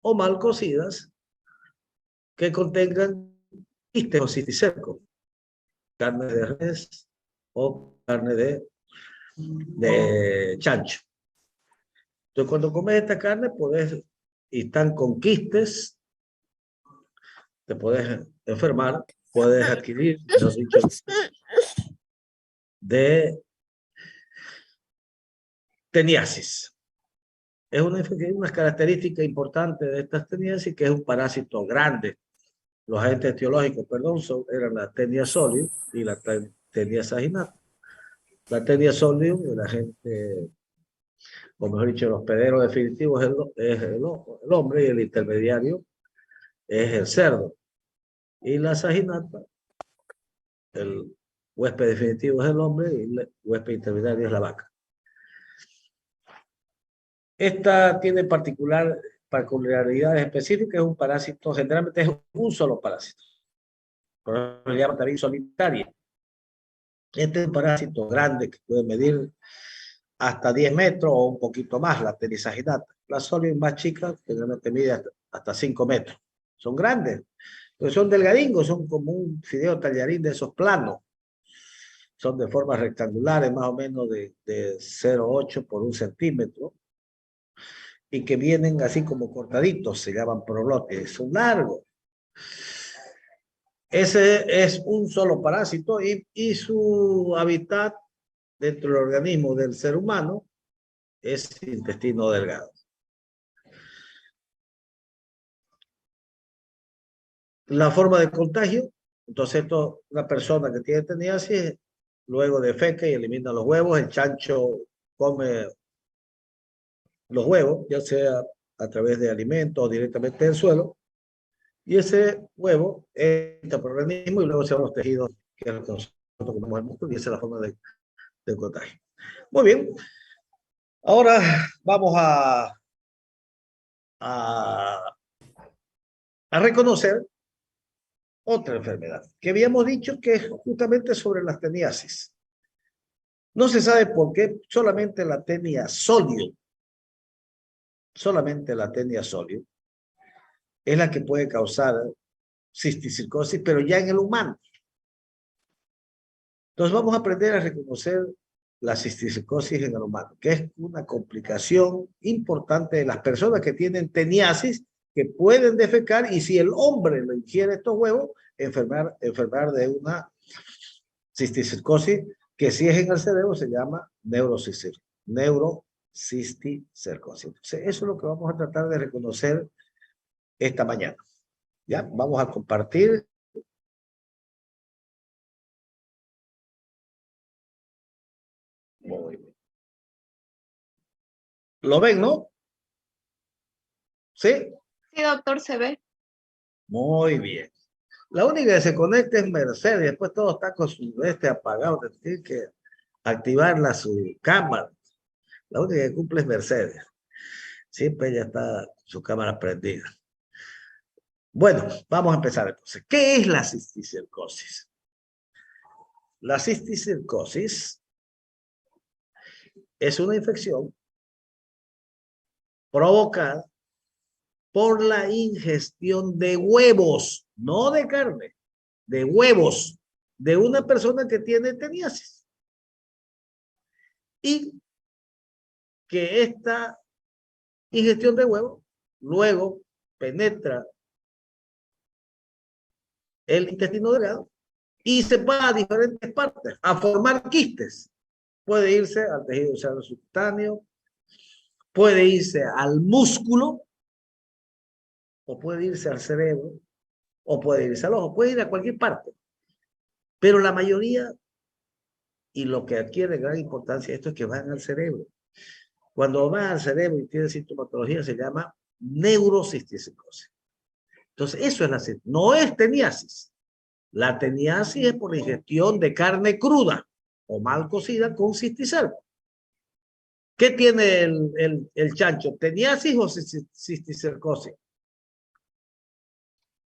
o mal cocidas que contengan quistes o cisticerco, carne de res o carne de chancho. Entonces, cuando comes esta carne, y están con quistes, te puedes enfermar, puedes adquirir, mejor dicho, de teniasis. Es una característica importante de estas teniasis, que es un parásito grande. Los agentes etiológicos, perdón, eran la tenia solium y la tenia saginata. La tenia solium, el agente, o mejor dicho, el hospedero definitivo es el hombre, y el intermediario es el cerdo. Y la saginata, el huésped definitivo es el hombre y el huésped intermediario es la vaca. Esta tiene particularidades específicas, es un parásito, generalmente es un solo parásito. Por eso se llama también solitaria. Este es un parásito grande que puede medir hasta 10 metros o un poquito más, la tenisaginata. La solium más chica, generalmente mide hasta 5 metros. Son grandes, pero son delgadingos, son como un fideo tallarín de esos planos. Son de formas rectangulares, más o menos de 0,8 por 1 centímetro. Y que vienen así como cortaditos, se llaman proglotes, son largos. Ese es un solo parásito y su hábitat dentro del organismo del ser humano es intestino delgado. La forma de contagio, entonces una persona que tiene teniasis, luego defeca y elimina los huevos, el chancho come los huevos, ya sea a través de alimentos o directamente del suelo, y ese huevo entra por el organismo y luego se van los tejidos que nosotros comemos el músculo, y esa es la forma de contagio. Muy bien, ahora vamos a reconocer otra enfermedad que habíamos dicho que es justamente sobre las teniasis. No se sabe por qué solamente la tenia solium es la que puede causar cisticercosis, pero ya en el humano. Entonces vamos a aprender a reconocer la cisticercosis en el humano, que es una complicación importante de las personas que tienen teniasis, que pueden defecar, y si el hombre lo ingiere estos huevos, enfermar de una cisticercosis, que si es en el cerebro se llama neurocisticercosis. Entonces, eso es lo que vamos a tratar de reconocer esta mañana. ¿Ya? Vamos a compartir. Muy bien. ¿Lo ven, no? ¿Sí? Sí, doctor, se ve. Muy bien. La única que se conecta es Mercedes, después todo está con su apagado, tiene que activarla su cámara. La única que cumple es Mercedes. Siempre ella está su cámara prendida. Bueno, vamos a empezar entonces. ¿Qué es la cisticercosis? La cisticercosis es una infección provocada por la ingestión de huevos, no de carne, de huevos de una persona que tiene teniasis. Y que esta ingestión de huevos luego penetra el intestino delgado y se va a diferentes partes a formar quistes. Puede irse al tejido subcutáneo, puede irse al músculo, o puede irse al cerebro, o puede irse al ojo, puede ir a cualquier parte. Pero la mayoría, y lo que adquiere gran importancia, esto es que van al cerebro. Cuando van al cerebro y tienen sintomatología, se llama neurocisticercosis. Entonces, eso es no es teniasis. La teniasis es por la ingestión de carne cruda o mal cocida con cisticerco. ¿Qué tiene el chancho? ¿Teniasis o cisticercosis?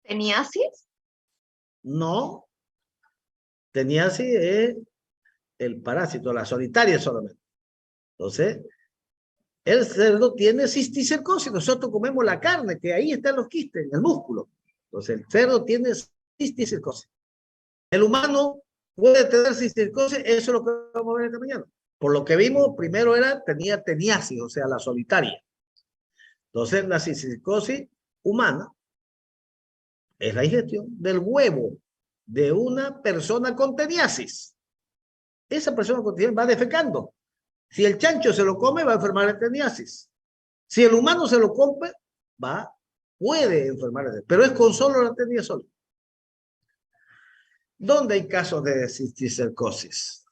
¿Teniasis? No. Teniasis es el parásito, la solitaria solamente. Entonces, El cerdo tiene cisticercosis. Nosotros comemos la carne, que ahí están los quistes, en el músculo. Entonces, el cerdo tiene cisticercosis. El humano puede tener cisticercosis, eso es lo que vamos a ver esta mañana. Por lo que vimos, primero tenía teniasis, o sea, la solitaria. Entonces, la cisticercosis humana es la ingestión del huevo de una persona con teniasis. Esa persona con teniasis va defecando. Si el chancho se lo come, va a enfermar de teniasis. Si el humano se lo come, puede enfermar de, pero es con solo la teniasis sola. ¿Dónde hay casos de cisticercosis?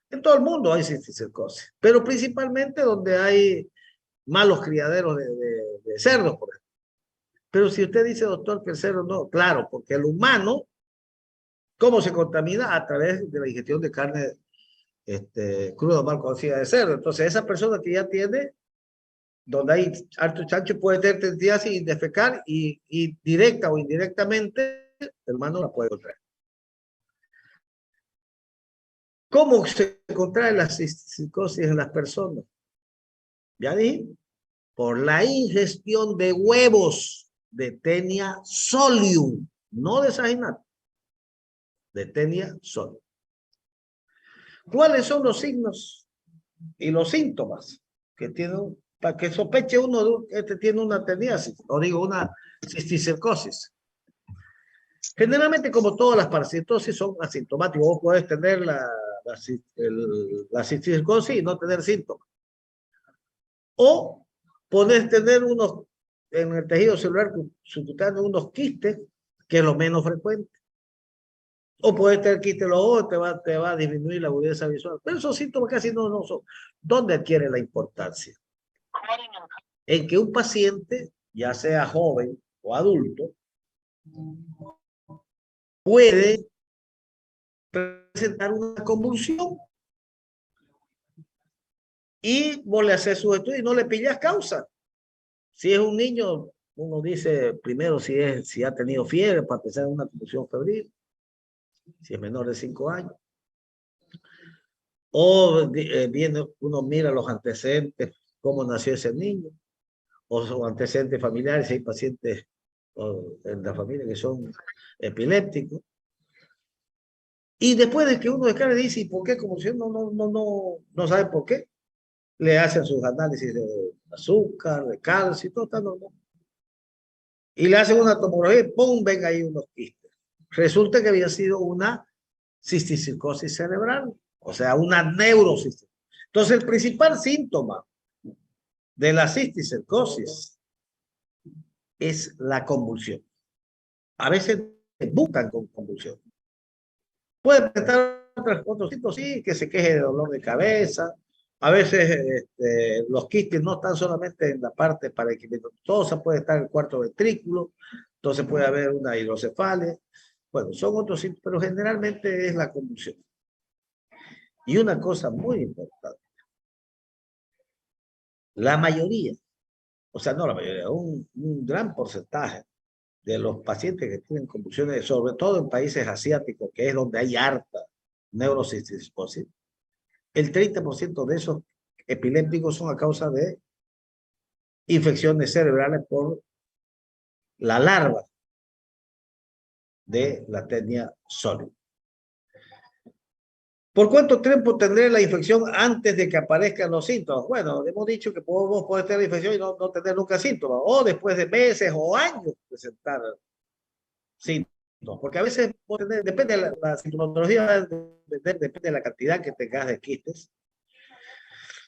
En todo el mundo hay cisticercosis, pero principalmente donde hay malos criaderos de cerdos, por ejemplo. Pero si usted dice, doctor, que el cerdo no, claro, porque el humano, ¿cómo se contamina? A través de la ingestión de carne cruda mal cocida de cerdo. Entonces, esa persona que ya tiene, donde hay harto chancho, puede tener teniasis y defecar, y directa o indirectamente, el humano la puede contraer. ¿Cómo se contrae la cisticercosis en las personas? Ya dije, por la ingestión de huevos de Taenia solium, no de saginato, de Taenia solium. ¿Cuáles son los signos y los síntomas que tiene, para que sospeche uno de tiene una teniasis, o digo una cisticercosis? Generalmente, como todas las parasitosis, son asintomáticos. Vos podés tener la cisticercosis y no tener síntomas. O podés tener en el tejido celular subcutáneo unos quistes, que es lo menos frecuente. O puedes tener quistes en los ojos, te va a disminuir la agudeza visual. Pero esos síntomas casi no son. ¿Dónde adquiere la importancia? En que un paciente, ya sea joven o adulto, puede presentar una convulsión y vos le haces su estudio y no le pillas causa. Si es un niño, uno dice primero si ha tenido fiebre para pensar en una convulsión febril, si es menor de 5 años. O uno mira los antecedentes, cómo nació ese niño, o sus antecedentes familiares, si hay pacientes en la familia que son epilépticos. Y después de que uno descarga dice, ¿y por qué convulsión? No sabe por qué. Le hacen sus análisis de azúcar, de calcio, y todo está normal. Y le hacen una tomografía y ¡pum! Ven ahí unos quistes. Resulta que había sido una cisticercosis cerebral, o sea, una neurocisticercosis. Entonces, el principal síntoma de la cisticercosis es la convulsión. A veces buscan con convulsión. Puede estar otros síntomas, sí, que se queje de dolor de cabeza. A veces los quistes no están solamente en la parte paraequimatosa, puede estar en el cuarto ventrículo, entonces puede haber una hidrocefalia. Bueno, son otros síntomas, pero generalmente es la convulsión. Y una cosa muy importante, la mayoría, o sea, no la mayoría, un gran porcentaje de los pacientes que tienen convulsiones, sobre todo en países asiáticos, que es donde hay harta neurocisticercosis, el 30% de esos epilépticos son a causa de infecciones cerebrales por la larva de la Taenia solium. ¿Por cuánto tiempo tendré la infección antes de que aparezcan los síntomas? Bueno, hemos dicho que vos podés tener la infección y no tener nunca síntomas, o después de meses o años presentar síntomas, porque a veces depende de la sintomatología, depende de la cantidad que tengas de quistes,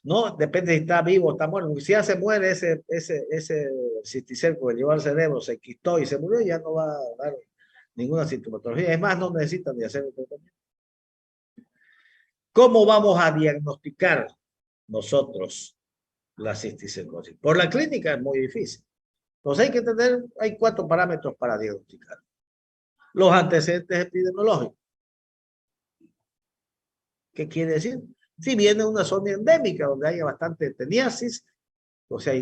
¿no? Depende si está vivo o está muerto. Si ya se muere ese cisticerco que llevó al cerebro, se quistó y se murió, ya no va a dar ninguna sintomatología. Es más, no necesitan de hacer el tratamiento. ¿Cómo vamos a diagnosticar nosotros la cisticercosis? Por la clínica es muy difícil. Entonces hay 4 parámetros para diagnosticar. Los antecedentes epidemiológicos. ¿Qué quiere decir? Si viene una zona endémica donde haya bastante teniasis, o sea,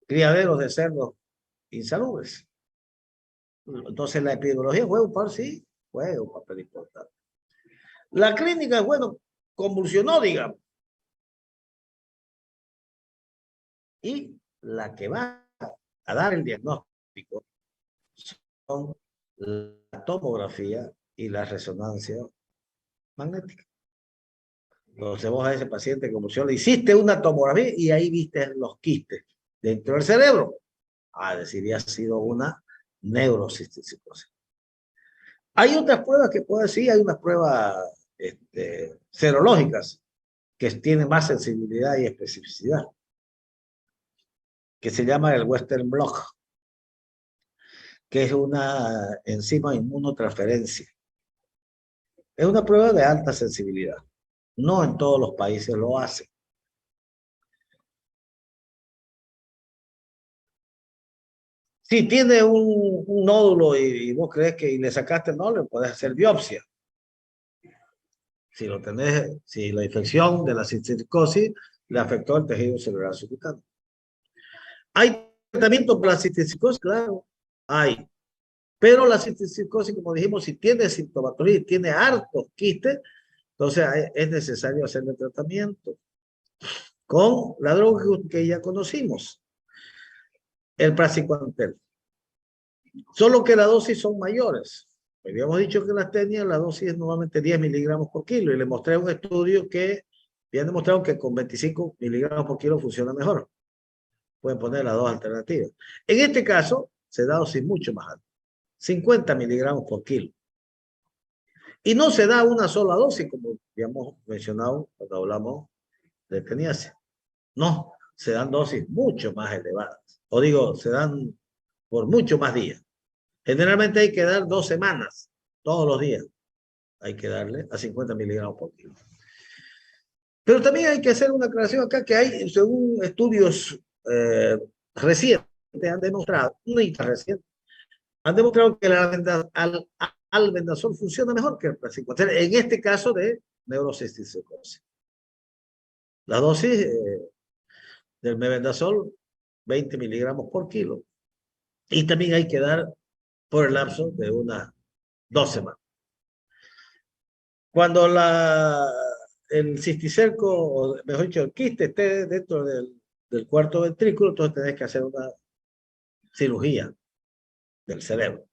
criaderos de cerdos insalubres. Entonces la epidemiología juega un papel importante. La clínica, bueno, convulsionó, digamos. Y la que va a dar el diagnóstico son la tomografía y la resonancia magnética. Entonces vos a ese paciente convulsión le hiciste una tomografía y ahí viste los quistes dentro del cerebro. Decidiría sido una neurocisticercosis. Hay otras pruebas que puedo decir, hay unas pruebas serológicas que tienen más sensibilidad y especificidad, que se llama el Western Blot, que es una enzima inmunotransferencia. Es una prueba de alta sensibilidad. No en todos los países lo hacen. Si tiene un nódulo y vos crees que y le sacaste el nódulo, puedes hacer biopsia. Si lo tenés, si la infección de la cisticercosis le afectó el tejido celular subcutáneo. ¿Hay tratamiento para la cisticercosis? Claro, hay. Pero la cisticercosis, como dijimos, si tiene sintomatología y tiene hartos quistes, entonces es necesario hacerle tratamiento con la droga que ya conocimos, el praziquantel. Solo que las dosis son mayores. Habíamos dicho que las tenias, la dosis es normalmente 10 miligramos por kilo y le mostré un estudio que habían demostrado que con 25 miligramos por kilo funciona mejor. Pueden poner las dos alternativas. En este caso, se da dosis mucho más alta, 50 miligramos por kilo. Y no se da una sola dosis, como habíamos mencionado cuando hablamos de teniasis. No, se dan dosis mucho más elevadas. O digo, se dan por mucho más días. Generalmente hay que dar 2 semanas, todos los días. Hay que darle a 50 miligramos por kilo. Pero también hay que hacer una aclaración acá que hay, según estudios recientes, han demostrado, reciente, han demostrado que el albendazol funciona mejor que el praziquantel, en este caso de neurocisticercosis. La dosis del mebendazol, 20 miligramos por kilo. Y también hay que dar por el lapso de unas 2 semanas. Cuando el cisticerco, o mejor dicho, el quiste esté dentro del cuarto ventrículo, entonces tenés que hacer una cirugía del cerebro.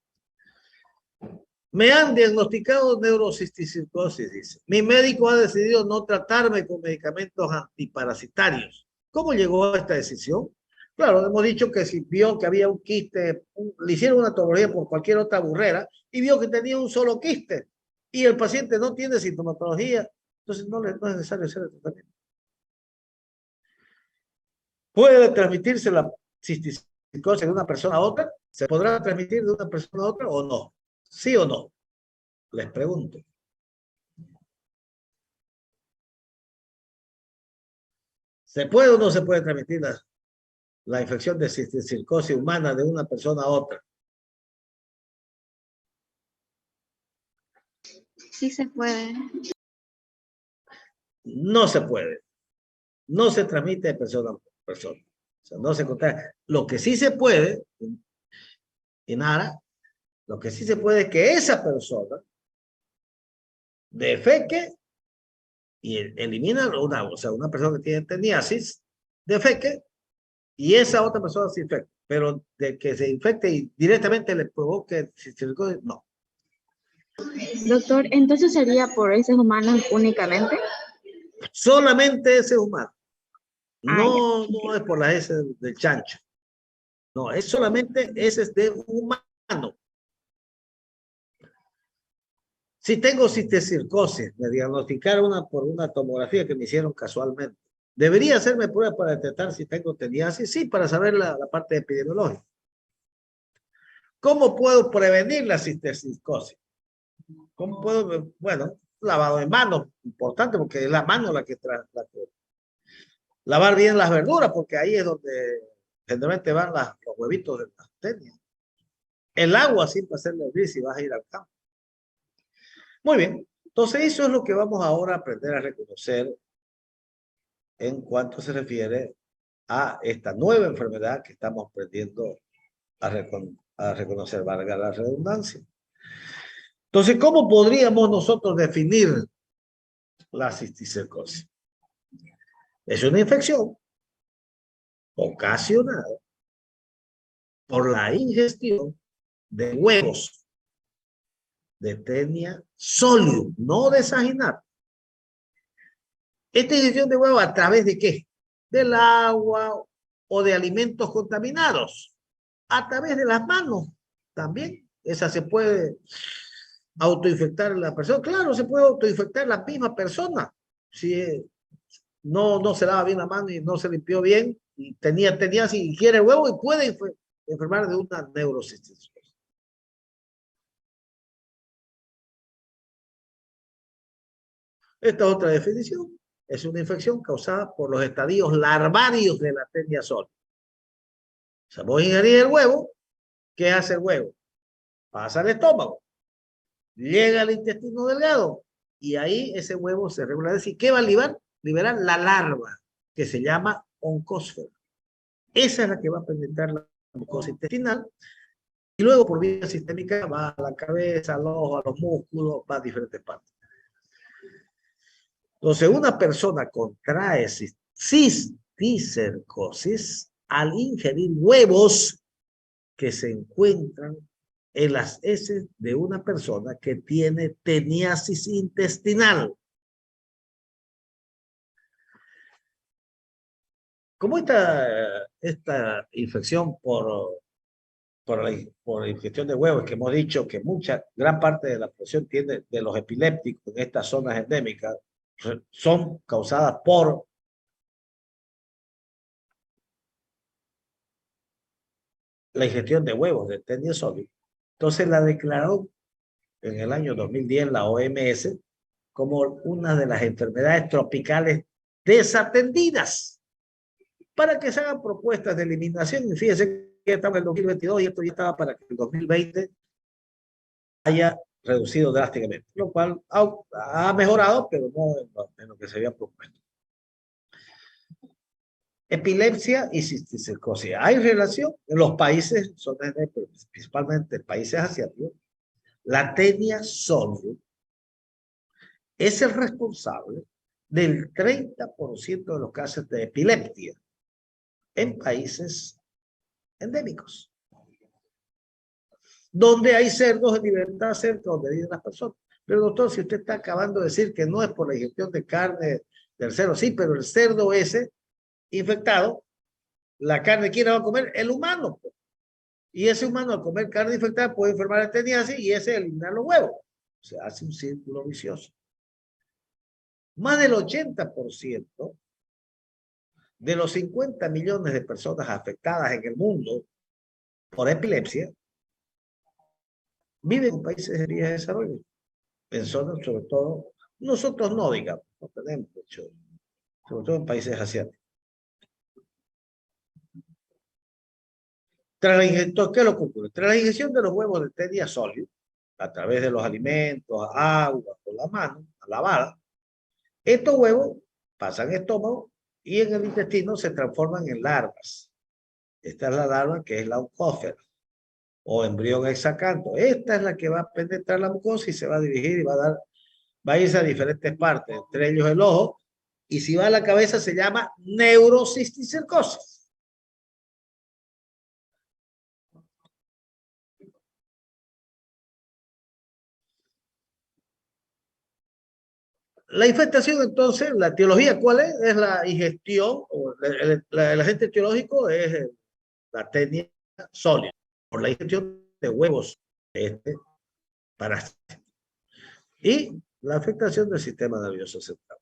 Me han diagnosticado neurocisticercosis, dice. Mi médico ha decidido no tratarme con medicamentos antiparasitarios. ¿Cómo llegó a esta decisión? Claro, hemos dicho que si vio que había un quiste, le hicieron una tomografía por cualquier otra burrera y vio que tenía un solo quiste y el paciente no tiene sintomatología, entonces no es necesario hacer el tratamiento. ¿Puede transmitirse la cisticercosis de una persona a otra? ¿Se podrá transmitir de una persona a otra o no? ¿Sí o no? Les pregunto. ¿Se puede o no se puede transmitir la infección de cisticercosis humana de una persona a otra? Sí se puede. No se puede. No se transmite de persona a persona. O sea, no se contagia. Lo que sí se puede, y nada, lo que sí se puede es que esa persona defeque y elimina o sea, una persona que tiene teniasis, defeque y esa otra persona se infecta. Pero de que se infecte y directamente le provoque cisticercosis, no. Doctor, ¿entonces sería por heces humanos únicamente? Solamente ese humano. No, No es por la S del chancho. No, es solamente ese es de humano. Si tengo cisticercosis, me diagnosticaron por una tomografía que me hicieron casualmente. ¿Debería hacerme pruebas para detectar si tengo teniasis? Sí, para saber la parte epidemiológica. ¿Cómo puedo prevenir la cisticercosis? ¿Cómo puedo? Bueno, lavado de manos, importante porque es la mano la que lavar bien las verduras, porque ahí es donde generalmente van los huevitos de las tenias. El agua siempre hacerle hervir si vas a ir al campo. Muy bien, entonces eso es lo que vamos ahora a aprender a reconocer en cuanto se refiere a esta nueva enfermedad que estamos aprendiendo a reconocer, valga la redundancia. Entonces, ¿cómo podríamos nosotros definir la cisticercosis. Es una infección ocasionada por la ingestión de huevos de Tenia solium, no de saginato. Esta ingestión de huevos, ¿a través de qué? Del agua o de alimentos contaminados. A través de las manos también. Esa se puede autoinfectar la persona. Claro, se puede autoinfectar la misma persona. Si no se lava bien la mano y no se limpió bien, y tenía si quiere huevo y puede enfermar de una neurocistitis. Esta otra definición es una infección causada por los estadios larvarios de la Tenia sol. O sea, vos ingerís el huevo, ¿qué hace el huevo? Pasa al estómago, llega al intestino delgado y ahí ese huevo se regulariza. ¿Y qué va a liberar la larva, que se llama oncósfera? Esa es la que va a penetrar la mucosa intestinal y luego por vía sistémica va a la cabeza, al ojo, a los músculos, va a diferentes partes. Entonces, una persona contrae cisticercosis al ingerir huevos que se encuentran en las heces de una persona que tiene teniasis intestinal. Como esta infección por la ingestión de huevos, que hemos dicho que gran parte de la población tiene, de los epilépticos en estas zonas endémicas, son causadas por la ingestión de huevos de Tenia solium. Entonces la declaró en el año 2010 la OMS como una de las enfermedades tropicales desatendidas, para que se hagan propuestas de eliminación. Y fíjense que estamos en el 2022 y esto ya estaba para que el 2020 haya reducido drásticamente, lo cual ha mejorado, pero no en lo que se había propuesto. Epilepsia y cisticercosis. ¿Hay relación? En los países, principalmente en países asiáticos, la Tenia solium es el responsable del 30% de los casos de epilepsia en países endémicos, donde hay cerdos en libertad cerca donde viven las personas. Pero doctor, si usted está acabando de decir que no es por la ingestión de carne del cerdo, sí, pero el cerdo ese infectado, la carne, ¿quién la va a comer? El humano. Pues. Y ese humano al comer carne infectada puede enfermar de teniasis y ese eliminar los huevos. O sea, hace un círculo vicioso. Más del 80% de los 50 millones de personas afectadas en el mundo por epilepsia viven en países en vías de desarrollo. En zonas, sobre todo, nosotros no, digamos, no tenemos mucho, sobre todo en países asiáticos. ¿Qué es lo que ocurre? Tras la ingestión de los huevos de Tenia solium, a través de los alimentos, agua, con la mano, lavada, estos huevos pasan al estómago y en el intestino se transforman en larvas. Esta es la larva que es la oncósfera o embrión hexacanto. Esta es la que va a penetrar la mucosa y se va a dirigir y va a irse a diferentes partes, entre ellos el ojo, y si va a la cabeza se llama neurocisticercosis. La infestación, entonces, la etiología, ¿cuál es? Es la ingestión, o el agente etiológico es la Tenia solium, por la ingestión de huevos de este parásito. Y la afectación del sistema nervioso central.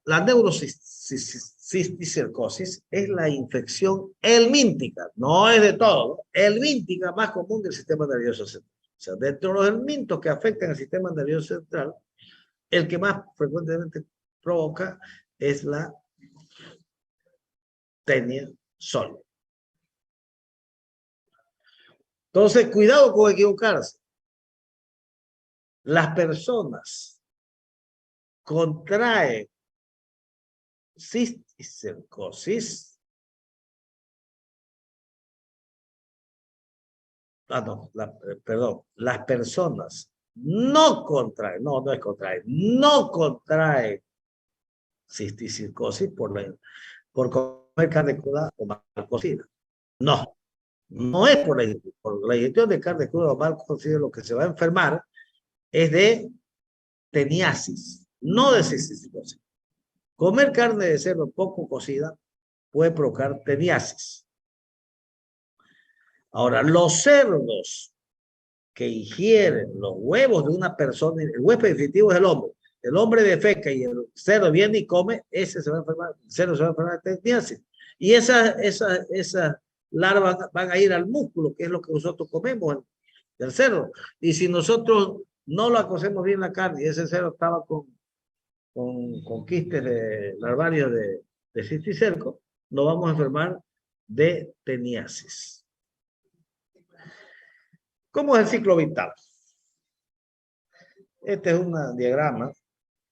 La neurocisticercosis es la infección helmíntica, no es de todo, helmíntica más común del sistema nervioso central. O sea, dentro de los helmintos que afectan al sistema nervioso central, el que más frecuentemente provoca es la Tenia solium. Entonces, cuidado con equivocarse. Las personas contraen cisticercosis. Perdón. Las personas no contrae, no es contrae, no contrae cisticircosis por comer carne cruda o mal cocida. No, no es por la ingestión de carne cruda o mal cocida. Lo que se va a enfermar es de teniasis, no de cisticircosis. Comer carne de cerdo poco cocida puede provocar teniasis. Ahora, los cerdos que ingieren los huevos de una persona, el huésped definitivo es el hombre defeca y el cerdo viene y come, ese se va a enfermar, el cerdo se va a enfermar de teniasis. Y esas larvas van a ir al músculo, que es lo que nosotros comemos del cerdo. Y si nosotros no lo cocemos bien la carne y ese cerdo estaba con quistes de larvarios de cisticerco, nos vamos a enfermar de teniasis. ¿Cómo es el ciclo vital? Este es un diagrama.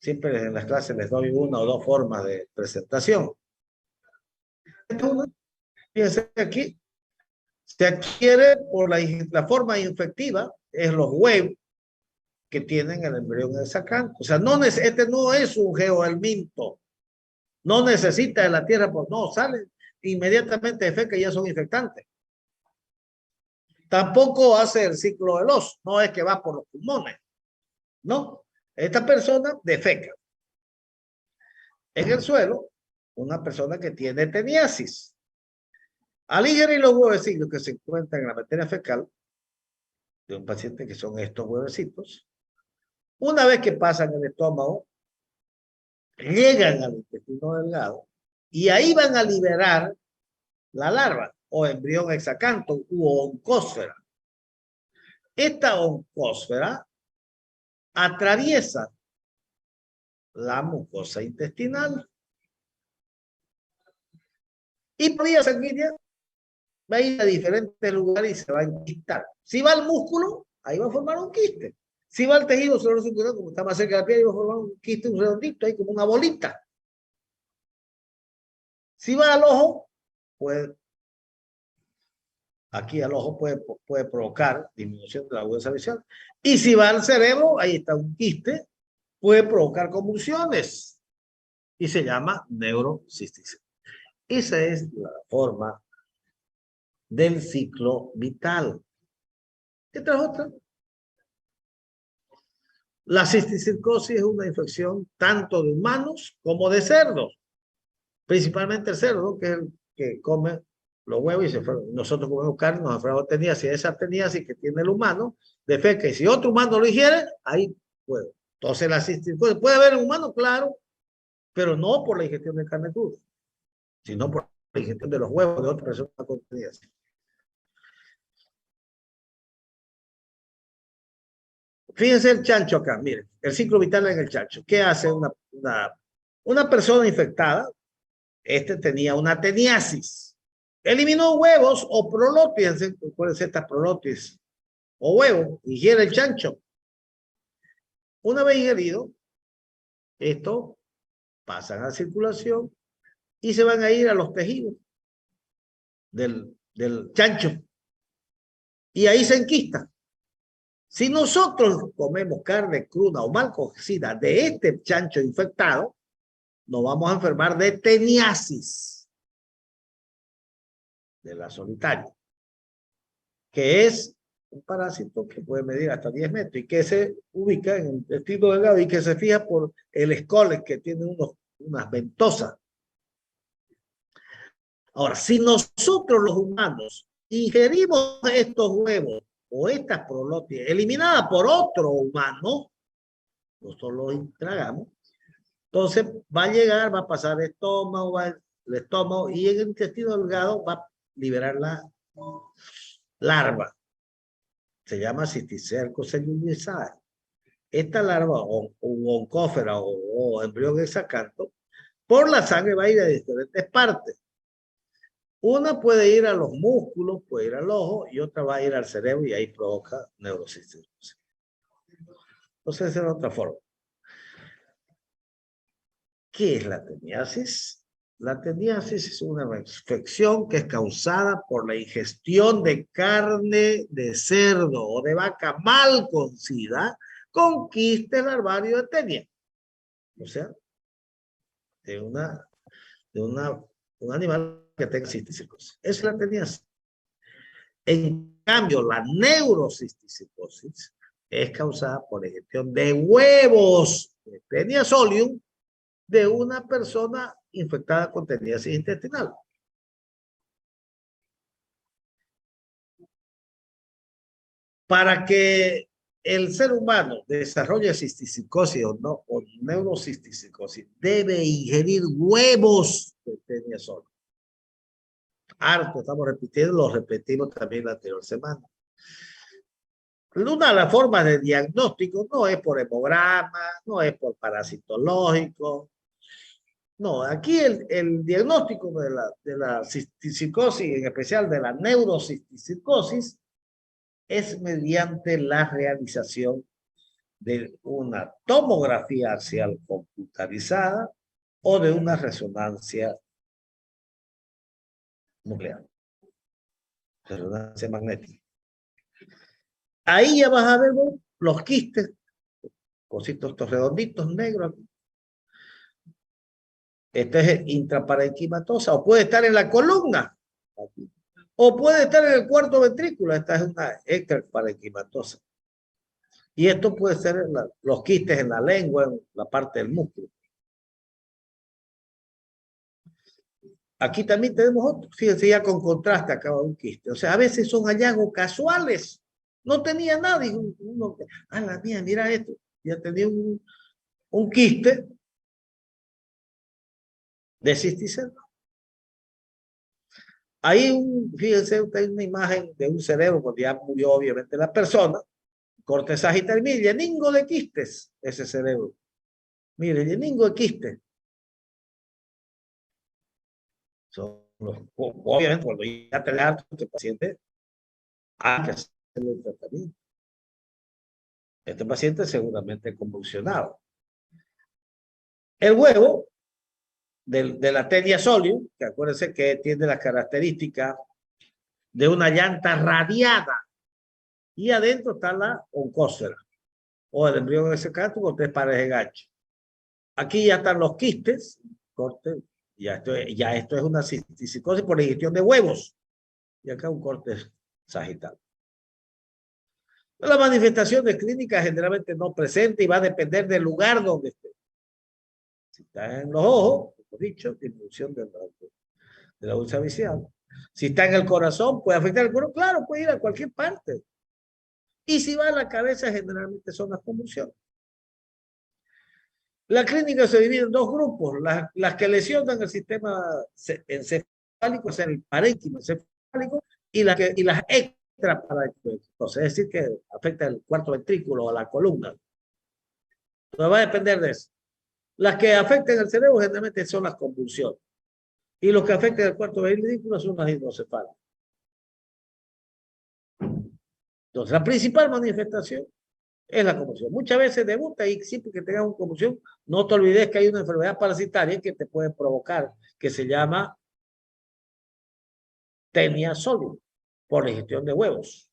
Siempre en las clases les doy una o dos formas de presentación. Fíjense aquí. Se adquiere por la forma infectiva, es los huevos que tienen el embrión exacante. O sea, este no es un geohelminto. No necesita de la tierra, no, sale inmediatamente de feca y ya son infectantes. Tampoco hace el ciclo del oso, no es que va por los pulmones. No, esta persona defeca en el suelo, una persona que tiene teniasis. Al ingerir los huevecillos que se encuentran en la materia fecal de un paciente, que son estos huevecitos, una vez que pasan el estómago, llegan al intestino delgado y ahí van a liberar la larva o embrión hexacanto u oncósfera. Esta oncósfera atraviesa la mucosa intestinal y por vía sanguínea va a ir a diferentes lugares y se va a enquistar. Si va al músculo, ahí va a formar un quiste. Si va al tejido celular circular, como está más cerca de la piel, ahí va a formar un quiste, un redondito, ahí como una bolita. Si va al ojo, pues aquí al ojo puede provocar disminución de la agudeza visual. Y si va al cerebro, ahí está un quiste, puede provocar convulsiones y se llama neurocistitis. Esa es la forma del ciclo vital. Esta es otra. La cisticircosis es una infección tanto de humanos como de cerdos. Principalmente el cerdo, que es el que come los huevos y se enferma. Nosotros comemos carne, nos enfermamos de teniasis. Esa teniasis que tiene el humano defeca. Y si otro humano lo ingiere, ahí puede. Entonces la cisticircosis puede haber en humano, claro, pero no por la ingestión de carne cruda, sino por la ingestión de los huevos de otra persona con teniasis. Fíjense el chancho acá, miren, el ciclo vital en el chancho. ¿Qué hace una persona infectada? Este tenía una teniasis. Eliminó huevos o prolotis, pueden ser estas prolotis o huevos, ingiere el chancho. Una vez ingerido, esto pasan a circulación y se van a ir a los tejidos del chancho. Y ahí se enquista. Si nosotros comemos carne cruda o mal cocida de este chancho infectado, nos vamos a enfermar de teniasis, de la solitaria, que es un parásito que puede medir hasta 10 metros y que se ubica en el intestino delgado y que se fija por el escoles que tiene unas ventosas. Ahora, si nosotros los humanos ingerimos estos huevos o estas prolotis eliminadas por otro humano, nosotros los tragamos, entonces va a llegar, va a pasar el estómago y en el intestino delgado va a liberar la larva. Se llama Cisticercosis cerularizae. Esta larva o oncósfera o embrión hexacanto, por la sangre va a ir a diferentes partes. Una puede ir a los músculos, puede ir al ojo, y otra va a ir al cerebro y ahí provoca neurocisticercosis. Entonces, esa es otra forma. ¿Qué es la teniasis? La teniasis es una infección que es causada por la ingestión de carne de cerdo o de vaca mal cocida con quistes larvario de tenia. O sea, de un animal que tenga cisticercosis. Esa es la teniasis. En cambio, la neurocisticercosis es causada por la ingestión de huevos de Taenia solium de una persona infectada con teniasis intestinal. Para que el ser humano desarrolle cisticercosis o no, o neurocisticercosis, debe ingerir huevos de Taenia solium. Harto, estamos repitiendo, lo repetimos también la anterior semana. Una de las formas de diagnóstico no es por hemograma, no es por parasitológico. No, aquí el diagnóstico de la cisticercosis, en especial de la neurocisticercosis, es mediante la realización de una tomografía axial computarizada o de una resonancia nuclear, resonancia magnética. Ahí ya vas a ver los quistes, cositos estos redonditos negros. Este es intraparenquimatosa, o puede estar en la columna, o puede estar en el cuarto ventrículo. Esta es una extraparenquimatosa. Y esto puede ser los quistes en la lengua, en la parte del músculo. Aquí también tenemos otro. Fíjense, ya con contraste acaba un quiste. O sea, a veces son hallazgos casuales. No tenía nada. Y uno, la mía, mira esto. Ya tenía un quiste de cisticercosis. Ahí, fíjense, usted una imagen de un cerebro, cuando ya murió obviamente la persona, corte sagital, mire, lleningo de quistes, ese cerebro. Mire, lleningo de quistes. Obviamente, cuando ya te harto este paciente, hay que hacerle el tratamiento. Este paciente seguramente convulsionado. El huevo de la Taenia solium, que acuérdense que tiene las características de una llanta radiada, y adentro está la oncócera, o el embrión en ese caso, con 3 pares de gancho. Aquí ya están los quistes, corte, ya esto es una cisticercosis por ingestión de huevos, y acá un corte sagital. La manifestación de clínica generalmente no presente y va a depender del lugar donde esté. Si está en los ojos, como he dicho, disminución de la úlcera visual. Si está en el corazón, puede afectar el corazón. Claro, puede ir a cualquier parte. Y si va a la cabeza, generalmente son las convulsiones. La clínica se divide en 2 grupos. Las que lesionan el sistema encefálico, o sea, el parénquima encefálico, y las extraparénquimos, es decir, que afecta el cuarto ventrículo o la columna. Entonces va a depender de eso. Las que afectan el cerebro generalmente son las convulsiones. Y los que afectan el cuarto ventrículo son las hidrocefálicas. Entonces, la principal manifestación es la convulsión. Muchas veces debuta y siempre que tengas una convulsión, no te olvides que hay una enfermedad parasitaria que te puede provocar, que se llama Taenia solium, por la ingestión de huevos.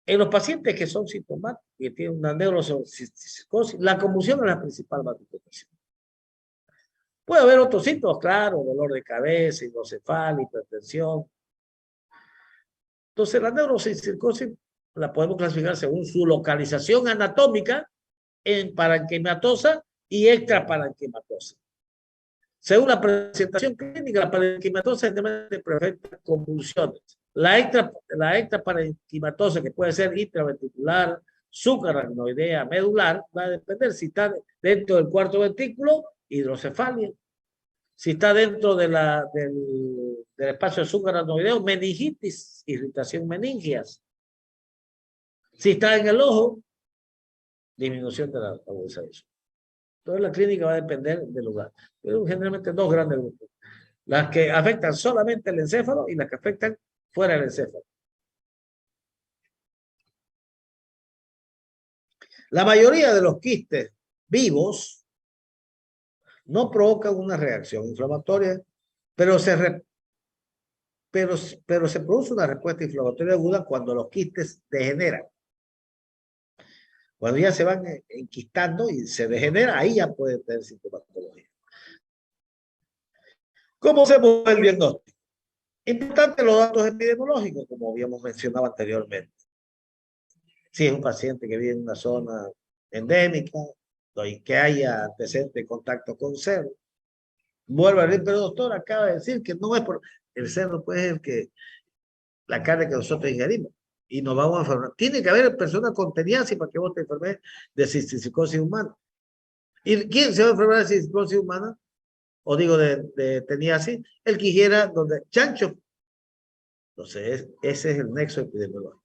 En los pacientes que son sintomáticos, que tienen una neurocisticercosis, la convulsión es la principal manifestación. Puede haber otros síntomas, claro, dolor de cabeza, hidrocefalia, hipertensión. Entonces, la neurocisticercosis la podemos clasificar según su localización anatómica en parenquimatosa y extraparenquimatosa. Según la presentación clínica, la parenquimatosa generalmente presenta convulsiones. La extraparenquimatosa, que puede ser intraventricular, subaracnoidea, medular, va a depender si está dentro del cuarto ventrículo, hidrocefalia. Si está dentro del espacio subaracnoideo, meningitis, irritación meningias. Si está en el ojo, disminución de la bolsa de eso. Entonces la clínica va a depender del lugar. Pero generalmente 2 grandes grupos. Las que afectan solamente el encéfalo y las que afectan fuera del encéfalo. La mayoría de los quistes vivos no provocan una reacción inflamatoria, pero pero se produce una respuesta inflamatoria aguda cuando los quistes degeneran. Cuando ya se van enquistando y se degenera, ahí ya puede tener sintomatología. ¿Cómo hacemos el diagnóstico? Importante los datos epidemiológicos, como habíamos mencionado anteriormente. Si es un paciente que vive en una zona endémica, y que haya antecedente de contacto con cerdo. Vuelvo a decir, pero doctor, acaba de decir que no es por el cerdo, pues es el que la carne que nosotros ingerimos y nos vamos a enfermar. Tiene que haber personas con teniasis para que vos te enfermes de cisticercosis humana. ¿Y quién se va a enfermar de cisticercosis humana? O digo de teniasis, el que hiciera donde chancho. Entonces, ese es el nexo epidemiológico.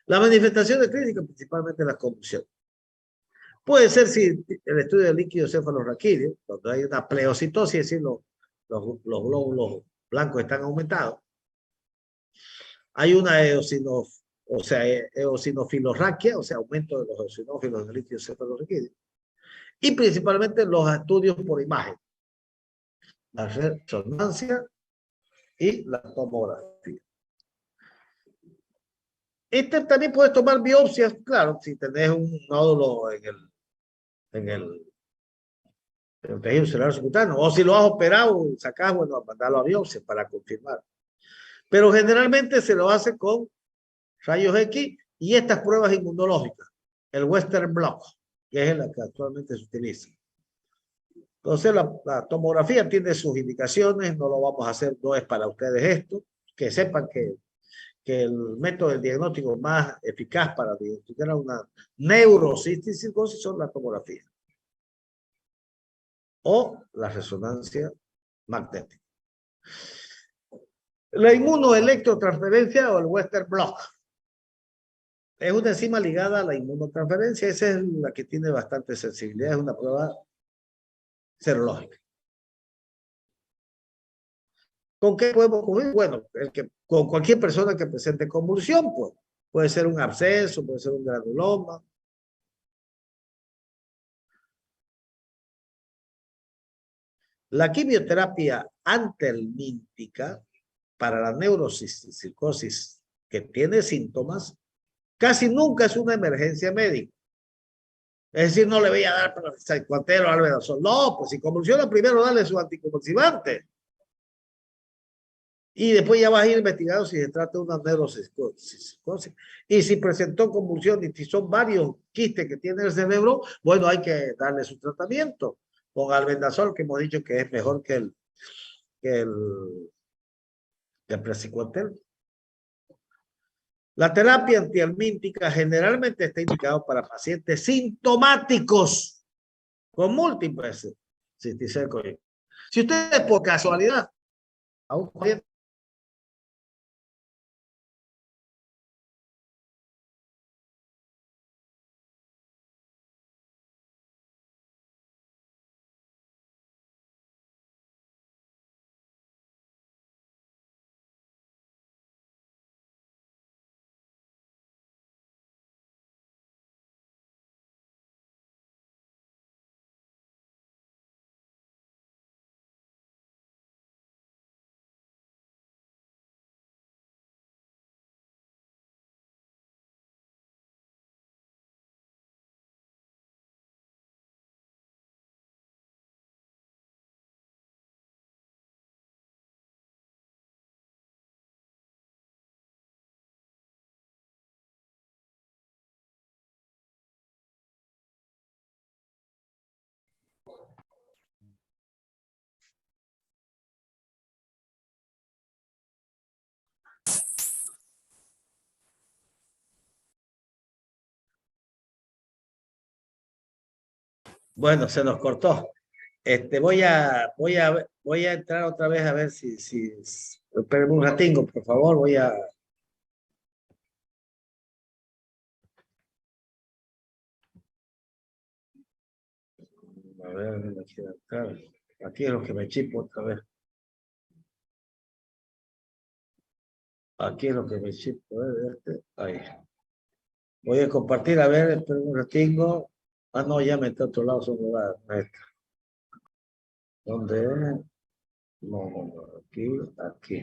La manifestación de clínica, principalmente las convulsiones. Puede ser si el estudio del líquido cefalorraquídeo, cuando hay una pleocitosis, es decir, los glóbulos blancos están aumentados. Hay una eosinofilorraquia, o sea, aumento de los eosinófilos del líquido cefalorraquídeo. Y principalmente los estudios por imagen, la resonancia y la tomografía. También puedes tomar biopsias, claro, si tenés un nódulo en el tejido celular subcutáneo, o si lo has operado, sacás, bueno, mandarlo a biopsia para confirmar. Pero generalmente se lo hace con rayos X y estas pruebas inmunológicas, el Western Blot, que es la que actualmente se utiliza. Entonces la tomografía tiene sus indicaciones, no lo vamos a hacer, no es para ustedes esto, que sepan que el método de diagnóstico más eficaz para diagnosticar una neurocisticercosis son la tomografía o la resonancia magnética. La inmunoelectrotransferencia o el Western Blot es una enzima ligada a la inmunotransferencia. Esa es la que tiene bastante sensibilidad, es una prueba serológica. ¿Con qué podemos cubrir? Bueno, con cualquier persona que presente convulsión, pues, puede ser un absceso, puede ser un granuloma. La quimioterapia antelmíntica para la neurocisticercosis que tiene síntomas casi nunca es una emergencia médica. Es decir, no le voy a dar cuantero albendazol. No, pues si convulsiona primero dale su anticonvulsivante. Y después ya vas a ir investigando si se trata de una neurocisticercosis. Y si presentó convulsión y si son varios quistes que tiene el cerebro, bueno, hay que darle su tratamiento con albendazol, que hemos dicho que es mejor que el praziquantel. La terapia antihelmíntica generalmente está indicada para pacientes sintomáticos con múltiples cisticercosis. Si ustedes por casualidad a un paciente bueno, se nos cortó. Voy a entrar otra vez a ver si espérenme un ratingo, por favor, a ver, aquí es lo que me chipo otra vez. Aquí es lo que me chipo, ahí. Voy a compartir, a ver, espérenme un ratingo. Ah, no, ya me está a otro lado, son esta. ¿Dónde es? No, aquí.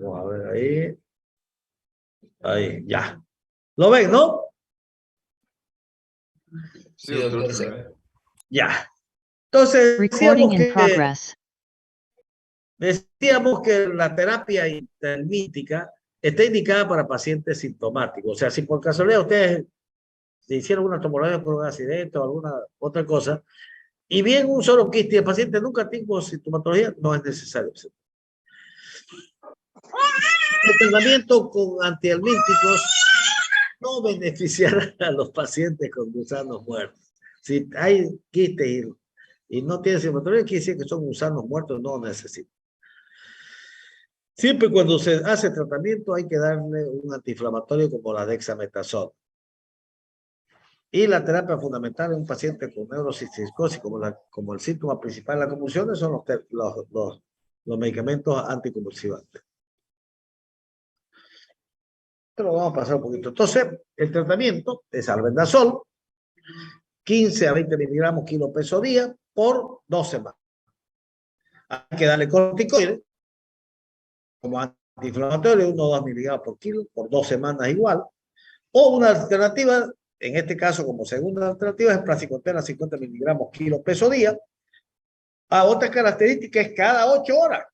Vamos a ver ahí. Ahí, ya. ¿Lo ven, no? Sí, doctor. Ya. Entonces, Recording in progress. decíamos que la terapia intermítica está indicada para pacientes sintomáticos. O sea, si por casualidad ustedes se hicieron una tomografía por un accidente o alguna otra cosa, y bien un solo quiste y el paciente nunca tuvo sintomatología, no es necesario. El tratamiento con antihelmínticos no beneficiará a los pacientes con gusanos muertos. Si hay quistes y no tienen sintomatología, quiere decir que son gusanos muertos, no necesitan. Siempre cuando se hace tratamiento hay que darle un antiinflamatorio como la dexametasona. Y la terapia fundamental en un paciente con neurocisticercosis, como el síntoma principal de las convulsiones, son los medicamentos anticonvulsivantes. Esto lo vamos a pasar un poquito. Entonces, el tratamiento es albendazol, 15 a 20 miligramos kilo peso día por 2 semanas. Hay que darle corticoides como antiinflamatorio, 1 o 2 miligramos por kilo por 2 semanas igual. O una alternativa, en este caso como segunda alternativa, es praziquantel a 50 miligramos kilo peso día. Otra característica es cada 8 horas.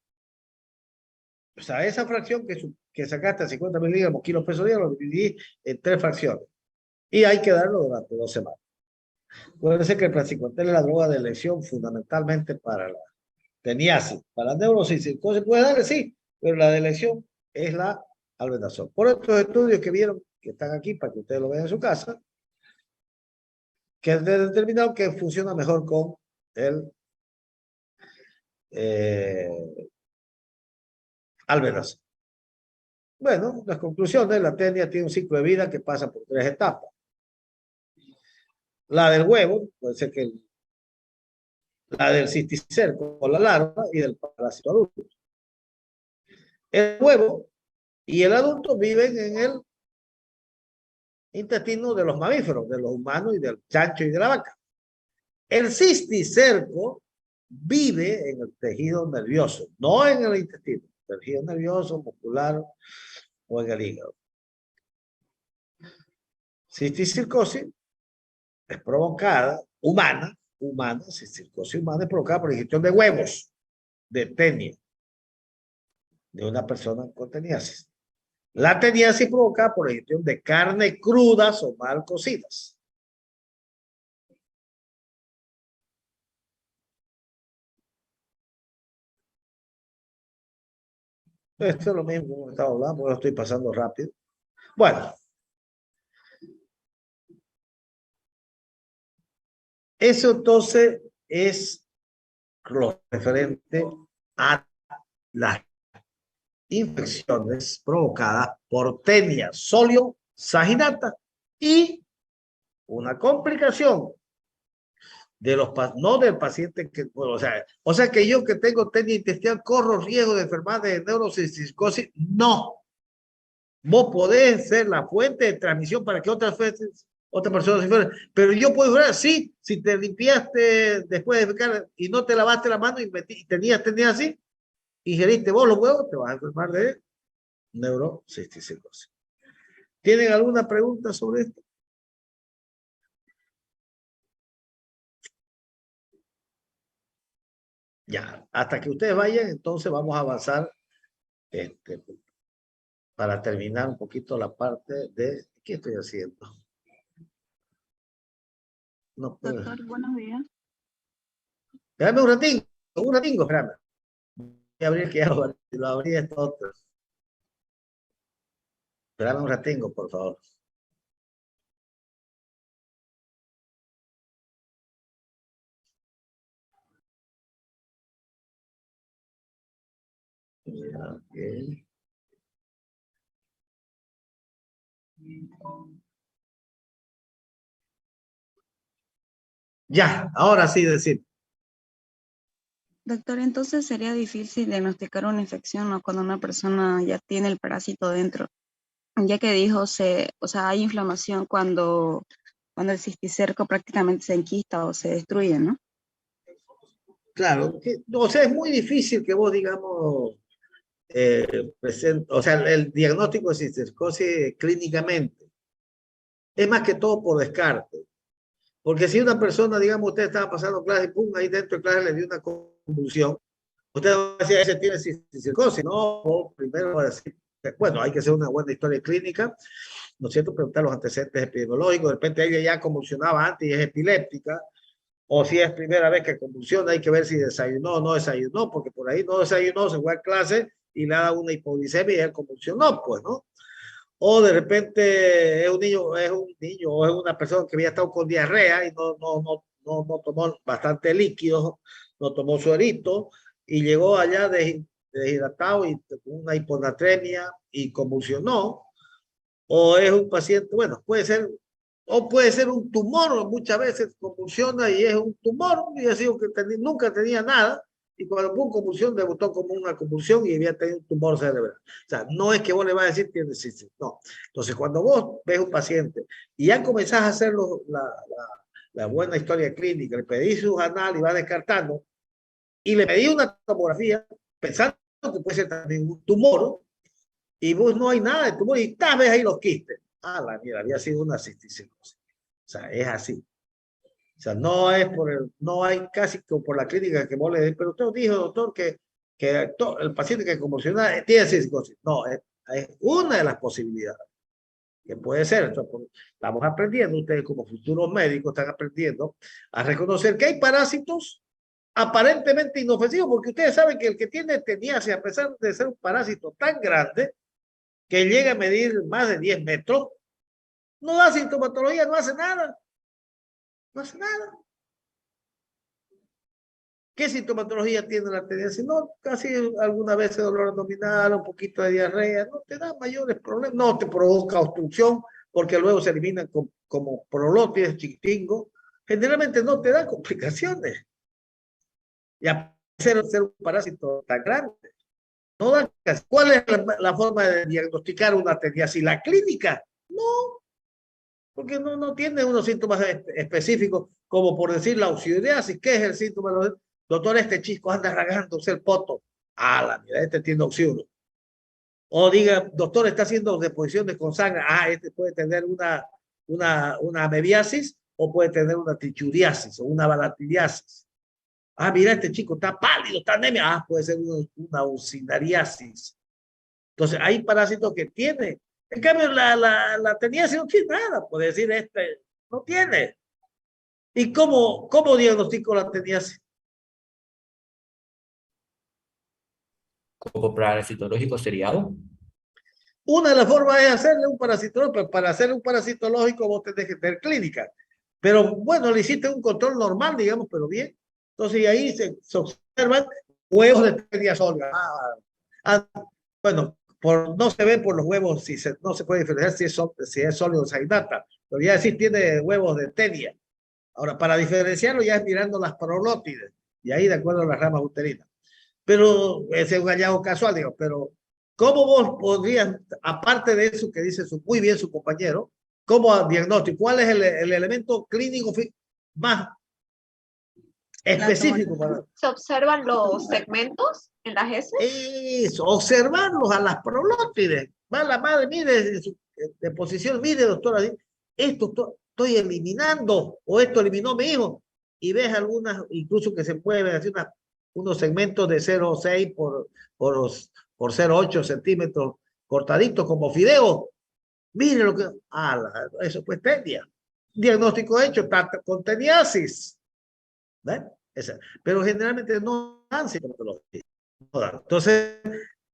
O sea, esa fracción que sacaste a 50 miligramos kilo peso día lo dividí en 3 fracciones. Y hay que darlo durante 2 semanas. Puede ser que el praziquantel es la droga de elección fundamentalmente para la teniasis. Para la neurocisticercosis puede darle, sí, pero la de elección es la albendazol. Por estos estudios que vieron, que están aquí para que ustedes lo vean en su casa, que han determinado que funciona mejor con el albendazol. Bueno, las conclusiones, la tenia tiene un ciclo de vida que pasa por 3 etapas. La del huevo, puede ser que la del cisticerco o la larva y del parásito adulto. El huevo y el adulto viven en el intestino de los mamíferos, de los humanos y del chancho y de la vaca. El cisticerco vive en el tejido nervioso, no en el intestino, tejido nervioso, muscular o en el hígado. Cisticercosis es provocada, cisticercosis humana es provocada por la ingestión de huevos de tenia de una persona con teniasis. La teniasis provocada por la ingestión de carne crudas o mal cocidas. Esto es lo mismo que estaba hablando, porque lo estoy pasando rápido. Bueno. Eso entonces es lo referente a las infecciones provocadas por tenia solio saginata y una complicación de los no del paciente que, bueno, o sea que yo que tengo tenia intestinal corro riesgo de enfermedad de neurocisticercosis. No. Vos podés ser la fuente de transmisión para que otras personas se enfermen. Pero yo puedo enfermar, sí, si te limpiaste después de pecar y no te lavaste la mano y tenías así, ingeriste vos los huevos, te vas a enfermar de neurocisticercosis. ¿Tienen alguna pregunta sobre esto? Ya, hasta que ustedes vayan, entonces vamos a avanzar para terminar un poquito la parte de ¿qué estoy haciendo? No puedo. Doctor, buenos días. Dame un ratingo, espérame. Voy a abrir que ya lo abrí esto otro. Espérame un ratingo, por favor. Okay. Ya, ahora sí decir. Doctor, entonces sería difícil diagnosticar una infección, ¿no? Cuando una persona ya tiene el parásito dentro, ya que dijo, o sea, hay inflamación cuando el cisticerco prácticamente se enquista o se destruye, ¿no? Claro, o sea, es muy difícil que vos, digamos, o sea, el diagnóstico de cisticercosis clínicamente es más que todo por descarte. Porque si una persona, digamos, usted estaba pasando clase y pum, ahí dentro de clase le dio una convulsión, usted va a decir, ese tiene cisticercosis. No, primero va a decir, bueno, hay que hacer una buena historia clínica, ¿no es cierto? Preguntar los antecedentes epidemiológicos, de repente ella ya convulsionaba antes y es epiléptica, o si es primera vez que convulsiona, hay que ver si desayunó o no desayunó, porque por ahí no desayunó, se fue a clase y le ha dado una hipoglicemia y él convulsionó, pues, ¿no? O de repente es un niño o es una persona que había estado con diarrea y no tomó bastante líquido, no tomó suerito y llegó allá deshidratado y con una hiponatremia y convulsionó. O es un paciente, bueno, puede ser, o puede ser un tumor, muchas veces convulsiona y es un tumor, y ha sido que nunca tenía nada, y cuando hubo convulsión debutó como una convulsión y había tenido un tumor cerebral. O sea, no es que vos le vas a decir que necesita, no. Entonces, cuando vos ves un paciente y ya comenzás a hacer la buena historia clínica, le pedís sus análisis, va descartando, y le pedí una tomografía pensando que puede ser también un tumor, y vos no hay nada de tumor, y tal vez ahí los quistes. Ah, la mira, había sido una cisticercosis. O sea, es así. O sea, no es no hay casi como por la clínica que vos le decís, pero usted dijo, doctor, que el paciente que convulsiona tiene cisticercosis. No, es una de las posibilidades que puede ser. Entonces, estamos aprendiendo, ustedes como futuros médicos están aprendiendo a reconocer que hay parásitos aparentemente inofensivos, porque ustedes saben que el que tiene teniasis, a pesar de ser un parásito tan grande, que llega a medir más de 10 metros, no da sintomatología, no hace nada. No hace nada. ¿Qué sintomatología tiene la teniasis? No, casi alguna vez dolor abdominal, un poquito de diarrea, no te da mayores problemas, no te provoca obstrucción, porque luego se eliminan como prolótides, chiquitingos. Generalmente no te da complicaciones. Y a pesar de ser un parásito tan grande, no da. ¿Cuál es la forma de diagnosticar una teniasis? ¿La clínica? No, porque no tiene unos síntomas específicos, como por decir la oxidiasis. ¿Qué es el síntoma? Doctor, este chico anda ragándose el poto. Ah, la mira, este tiene oxígeno. O diga, doctor, está haciendo deposiciones con sangre. Ah, este puede tener una amebiasis o puede tener una trichuriasis o una balanidiasis. Ah, mira, este chico está pálido, está anemia. Ah, puede ser una ursinariasis. Entonces, hay parásitos que tiene. En cambio, la teniasis no tiene nada. Puede decir, este no tiene. ¿Y cómo diagnostico la teniasis? Como parasitológico seriado. Una de las formas es hacerle un parasitológico, pero para hacerle un parasitológico vos tenés que tener clínica. Pero bueno, le hiciste un control normal, digamos, pero bien. Entonces ahí se observan huevos de tenia sólida. Bueno, no se ve por los huevos, no se puede diferenciar si es sólido o sainata, pero ya decir tiene huevos de tenia. Ahora, para diferenciarlo ya es mirando las prolótides, y ahí de acuerdo a las ramas uterinas. Pero ese es un hallazgo casual, digo, pero ¿cómo vos podrías, aparte de eso que dice muy bien su compañero, cómo diagnóstico, cuál es el elemento clínico más específico para... ¿Se observan los segmentos en las heces? Eso, observarlos a las prolótides. Va la madre, mire, de posición, mire, doctora, esto estoy eliminando, o esto eliminó mi hijo, y ves algunas, incluso que se pueden hacer unos segmentos de 0,6 por 0,8 centímetros cortaditos como fideo. Mire lo que... eso pues tenia. Diagnóstico hecho, está con teniasis. ¿Ven? Pero generalmente no dan sintomatología. No dan. Entonces,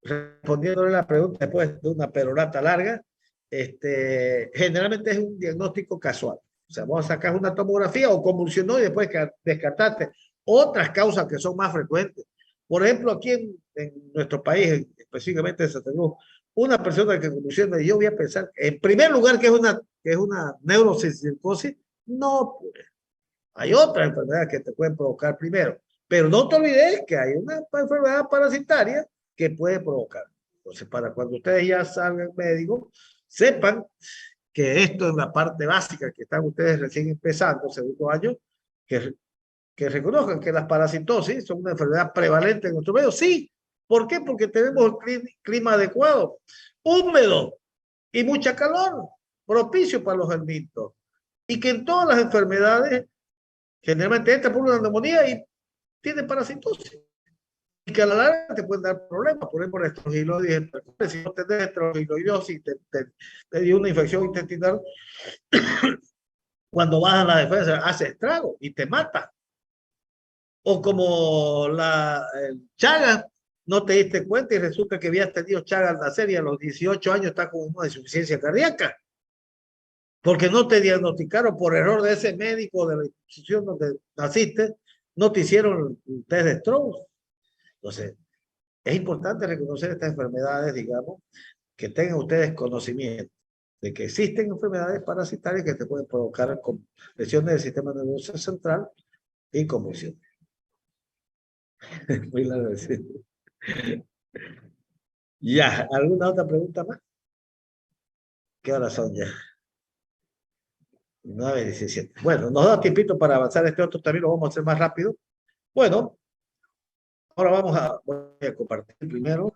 respondiéndole la pregunta después de una perorata larga, generalmente es un diagnóstico casual. O sea, vos sacás una tomografía o convulsionó y después descartaste otras causas que son más frecuentes. Por ejemplo, aquí en nuestro país, específicamente en Santa Cruz, una persona que convulsiona, yo voy a pensar, en primer lugar, que es una neurocisticercosis, no, pues, hay otras enfermedades que te pueden provocar primero. Pero no te olvides que hay una enfermedad parasitaria que puede provocar. Entonces, para cuando ustedes ya salgan médicos, sepan que esto es la parte básica que están ustedes recién empezando, segundo año, que reconozcan que las parasitosis son una enfermedad prevalente en nuestro medio. Sí, ¿Por qué? Porque tenemos el clima adecuado, húmedo y mucha calor, propicio para los germitos. Y que en todas las enfermedades, generalmente entra por una neumonía y tiene parasitosis. Y que a la larga te pueden dar problemas, por ejemplo, la estrogloides. Si no tenés estrogloidosis, te dio una infección intestinal, cuando baja la defensa, hace estrago y te mata. O como Chagas, no te diste cuenta y resulta que habías tenido Chagas al nacer y a los 18 años está con una insuficiencia cardíaca. Porque no te diagnosticaron por error de ese médico de la institución donde naciste, no te hicieron un test de Strauss. Entonces, es importante reconocer estas enfermedades, digamos, que tengan ustedes conocimiento de que existen enfermedades parasitarias que te pueden provocar lesiones del sistema nervioso central y convulsiones. Muy largo decir. Ya, ¿alguna otra pregunta más? ¿Qué horas son ya? 9:17. Bueno, nos da tiempito para avanzar este otro, también lo vamos a hacer más rápido. Bueno, ahora voy a compartir primero.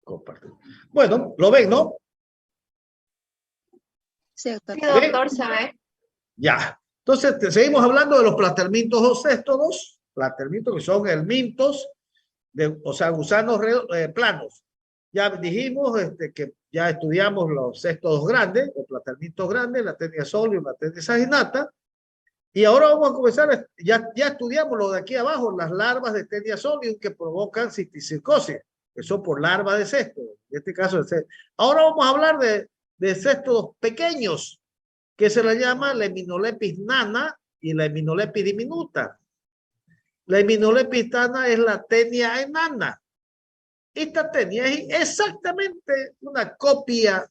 Compartir. Bueno, lo ven, ¿no? Sí, doctor. Sí, doctor, se ve. Ya. Entonces, seguimos hablando de los platermintos o céstodos. Platermintos que son helmintos, o sea, gusanos planos. Ya dijimos que ya estudiamos los céstodos grandes, los platermintos grandes, la Taenia solium, la Taenia saginata. Y ahora vamos a comenzar, ya estudiamos lo de aquí abajo, las larvas de Taenia solium que provocan cisticercosis, que son por larva de cesto. En este caso, ahora vamos a hablar de céstodos pequeños, que se le llama la Heminolepis nana y la Heminolepis diminuta. La Heminolepis nana es la Taenia enana. Esta Taenia es exactamente una copia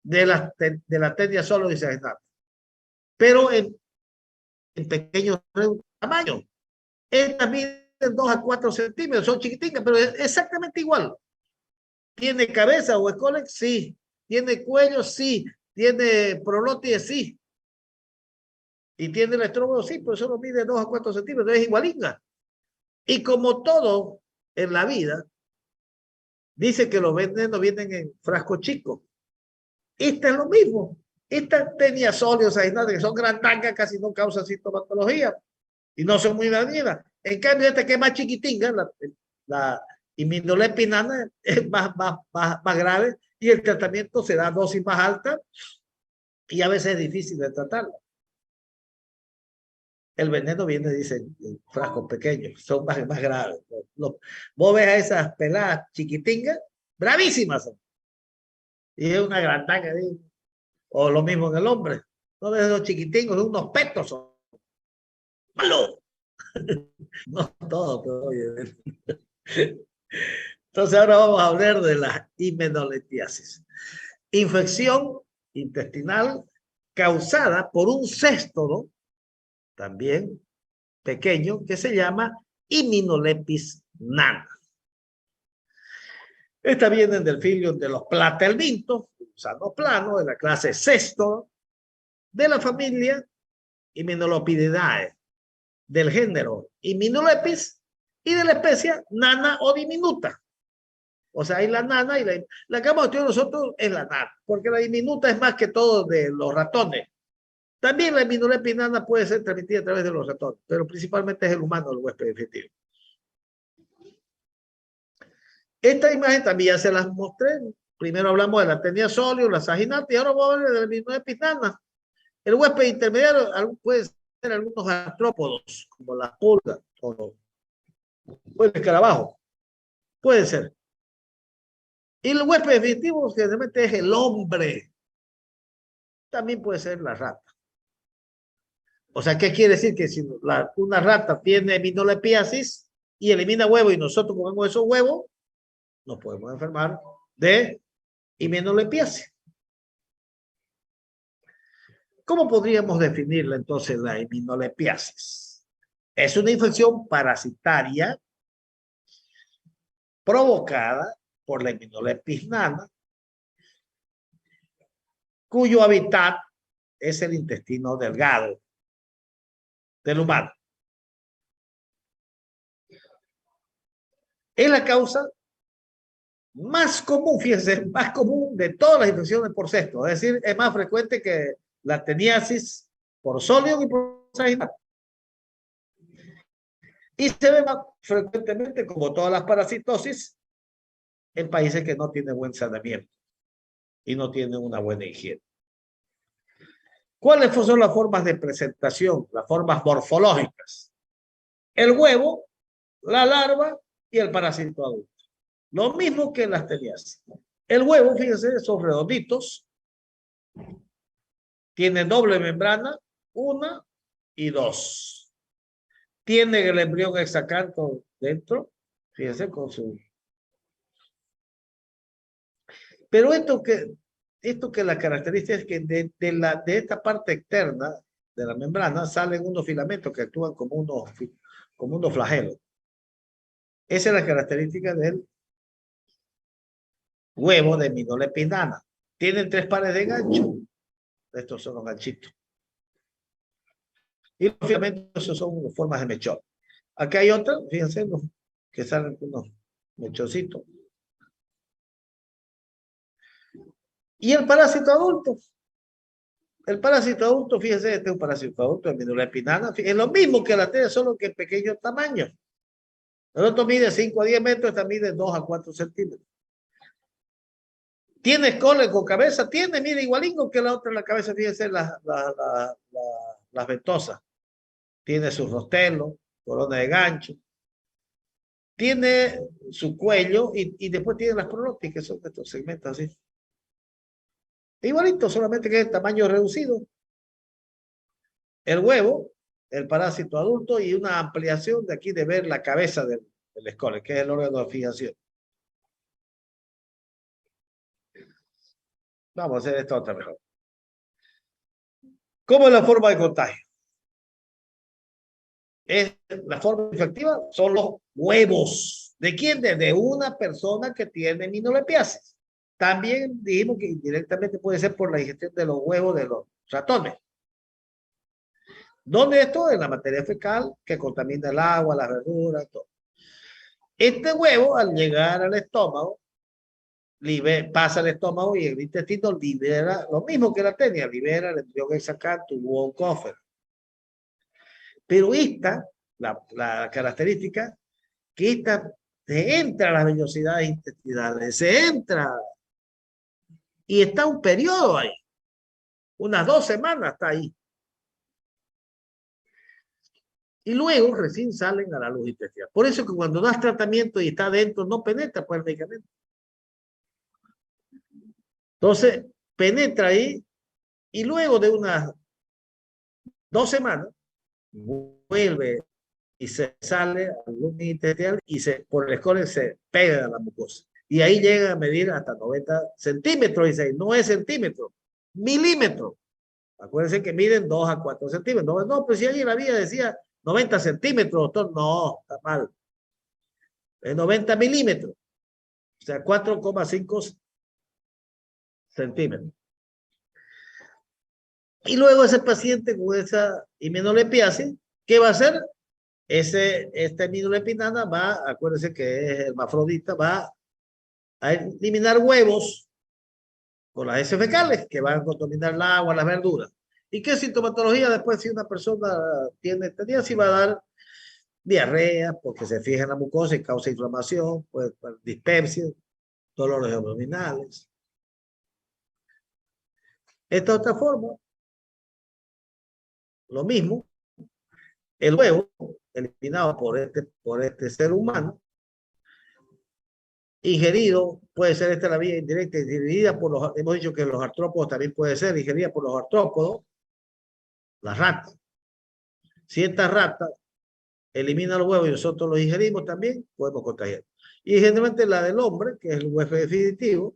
de la Taenia solium y saginata, pero en pequeño tamaño. Estas miden 2 a 4 centímetros, son chiquiticas, pero es exactamente igual. ¿Tiene cabeza o escolex? Sí. ¿Tiene cuello? Sí. ¿Tiene prolótides? Sí. ¿Y tiene el estróbolo? Sí, pero solo mide 2 a 4 centímetros, es igualinga. Y como todo en la vida, dice que los venenos vienen en frascos chicos. Esta es lo mismo. Esta Taenia solium saginata, que son grandangas, casi no causan sintomatología y no son muy dañinas. En cambio, esta que es más chiquitinga, la Heminolepis nana, es más grave y el tratamiento se da a dosis más alta y a veces es difícil de tratarla. El veneno viene, dicen, en frascos pequeños, son más graves. Vos ves a esas peladas chiquitingas, bravísimas son. Y es una grandanga, o lo mismo en el hombre. No ves esos chiquitingos, unos petos son. ¡Malo! No todo, pero oye. Entonces ahora vamos a hablar de la himenolitiasis. Infección intestinal causada por un céstodo, también pequeño, que se llama Heminolepis nana. Estas vienen del filium de los platelmintos, gusano plano, de la clase céstodo, de la familia Hymenolepididae, del género Hymenolepis y de la especie nana o diminuta. O sea, hay la nana y la que hemos estudiado nosotros es la nana, porque la diminuta es más que todo de los ratones. También la Heminolepis nana puede ser transmitida a través de los ratones, pero principalmente es el humano el huésped efectivo. Esta imagen también ya se las mostré. Primero hablamos de la Taenia solium, la saginata, y ahora vamos a hablar de la Heminolepis nana. El huésped intermediario puede ser algunos artrópodos, como las pulgas o el escarabajo. Puede ser. Y el huésped definitivo generalmente es el hombre. También puede ser la rata. O sea, ¿qué quiere decir? Que si una rata tiene heminolepiasis y elimina huevos y nosotros comemos esos huevos, nos podemos enfermar de heminolepiasis. ¿Cómo podríamos definirla entonces la heminolepiasis? Es una infección parasitaria provocada por la Heminolepis nana, cuyo hábitat es el intestino delgado del humano. Es la causa más común, fíjense, más común de todas las infecciones por sexto. Es decir, es más frecuente que la teniasis por Solium y por Sagital. Y se ve más frecuentemente, como todas las parasitosis, en países que no tienen buen saneamiento y no tienen una buena higiene. ¿Cuáles son las formas de presentación, las formas morfológicas? El huevo, la larva y el parásito adulto. Lo mismo que las teniasis. El huevo, fíjense, son redonditos. Tiene doble membrana, 1 y 2. Tiene el embrión hexacanto dentro, fíjense, con su... Pero esto que la característica es que de esta parte externa de la membrana salen unos filamentos que actúan como unos flagelos. Esa es la característica del huevo de Minolepidana. Tienen 3 pares de gancho. Estos son los ganchitos. Y los filamentos son formas de mechón. Aquí hay otra, fíjense, que salen unos mechoncitos. Y el parásito adulto. El parásito adulto, fíjense, este es un parásito adulto de Minolepidana. Es lo mismo que la T, solo que pequeño tamaño. El otro mide 5 a 10 metros, esta mide 2 a 4 centímetros. ¿Tiene cola con cabeza? Tiene, mire, igualito que la otra en la cabeza, fíjense las ventosas. Tiene su rostelo, corona de gancho. Tiene su cuello y después tiene las pronotis, que son estos segmentos así. Igualito, solamente que es tamaño reducido. El huevo, el parásito adulto y una ampliación de aquí de ver la cabeza del escole, que es el órgano de fijación. Vamos a hacer esta otra mejor. ¿Cómo es la forma de contagio? La forma infectiva son los huevos. ¿De quién? De una persona que tiene minolepiasis. También dijimos que indirectamente puede ser por la ingestión de los huevos de los ratones. ¿Dónde esto? En la materia fecal que contamina el agua, las verduras, todo. Este huevo, al llegar al estómago, pasa al estómago y el intestino libera, lo mismo que la tenia, libera el embrión hexacanto u oncófero. Pero esta, la característica, que esta se entra a las vellosidades intestinales, se entra y está un periodo ahí. Unas 2 semanas está ahí. Y luego recién salen a la luz intestinal. Por eso que cuando das tratamiento y está adentro, no penetra por el medicamento. Entonces, penetra ahí y luego de unas 2 semanas, vuelve y se sale a la luz intestinal y por el escole se pega a la mucosa. Y ahí llega a medir hasta 90 centímetros. Dice, no es centímetro, milímetro. Acuérdense que miden 2 a 4 centímetros. No, pues si alguien la vida decía 90 centímetros, doctor, no, está mal. Es 90 milímetros. O sea, 4,5 centímetros. Y luego ese paciente con esa himenolepiasis, ¿qué va a hacer? Esta himenolepinana va, acuérdense que es hermafrodita, va a eliminar huevos con las heces fecales que van a contaminar el agua, las verduras. ¿Y qué sintomatología después si una persona tiene teniasis? Va a dar diarrea porque se fija en la mucosa y causa inflamación, pues, dispepsia, dolores abdominales. Esta otra forma, lo mismo, el huevo eliminado por este ser humano, ingerido, puede ser esta la vía indirecta, ingerida por hemos dicho que los artrópodos también puede ser ingerida por los artrópodos, las ratas. Si esta rata elimina los huevos y nosotros los ingerimos también, podemos contagiar. Y generalmente la del hombre, que es el huevo definitivo,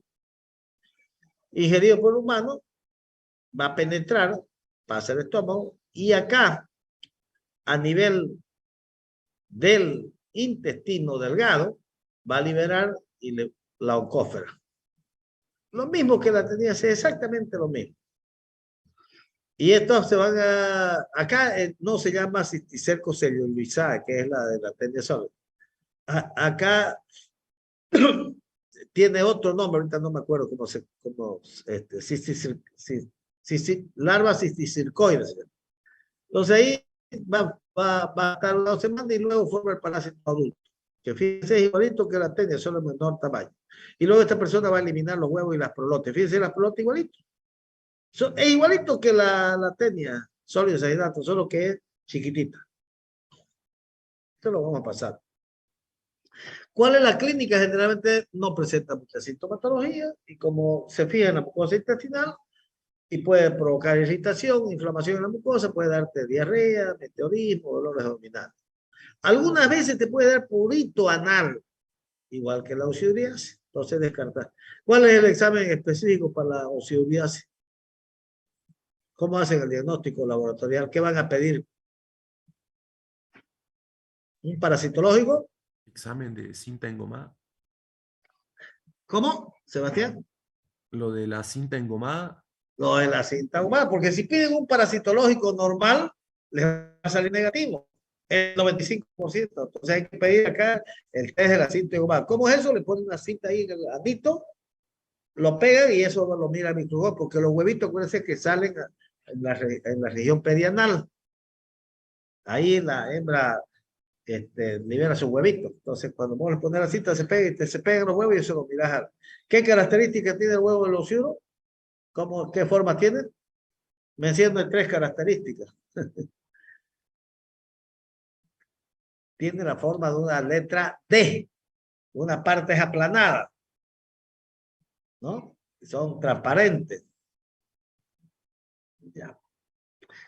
ingerido por el humano, va a penetrar, pasa al estómago, y acá, a nivel del intestino delgado, va a liberar la oncófera. Lo mismo que la tenía, es exactamente lo mismo. Y estos se van a... Acá no se llama cisticerco cellulizae, que es la de la tenia sólida. Acá tiene otro nombre, ahorita no me acuerdo larva cisticircoides. Entonces ahí va a estar 2 semanas y luego forma el parásito adulto, que fíjense es igualito que la tenia, solo en menor tamaño. Y luego esta persona va a eliminar los huevos y las prolotes. Fíjense las prolotes igualito. Es igualito que la tenia, sólido hidrato, solo que es chiquitita. Esto lo vamos a pasar. ¿Cuál es la clínica? Generalmente no presenta mucha sintomatología y como se fija en la mucosa intestinal y puede provocar irritación, inflamación en la mucosa, puede darte diarrea, meteorismo, dolores abdominales. Algunas veces te puede dar prurito anal, igual que la oxiuriasis, entonces descartar. ¿Cuál es el examen específico para la oxiuriasis? ¿Cómo hacen el diagnóstico laboratorial? ¿Qué van a pedir? ¿Un parasitológico? Examen de cinta engomada. ¿Cómo, Sebastián? Lo de la cinta engomada. Lo de la cinta engomada, porque si piden un parasitológico normal, les va a salir negativo, el 95%. Entonces hay que pedir acá el test de la cinta engomada. ¿Cómo es eso? Le ponen una cinta ahí en el adito, lo pegan y eso lo mira el microscopio, porque los huevitos, acuérdense que salen en la región perianal. Ahí la hembra libera sus huevitos. Entonces, cuando vos le pones la cinta, se pegan los huevos y eso lo miras. ¿Qué características tiene el huevo de los ciuros? ¿Qué forma tiene? Menciono 3 características. Tiene la forma de una letra D. Una parte es aplanada, ¿no? Son transparentes. Ya.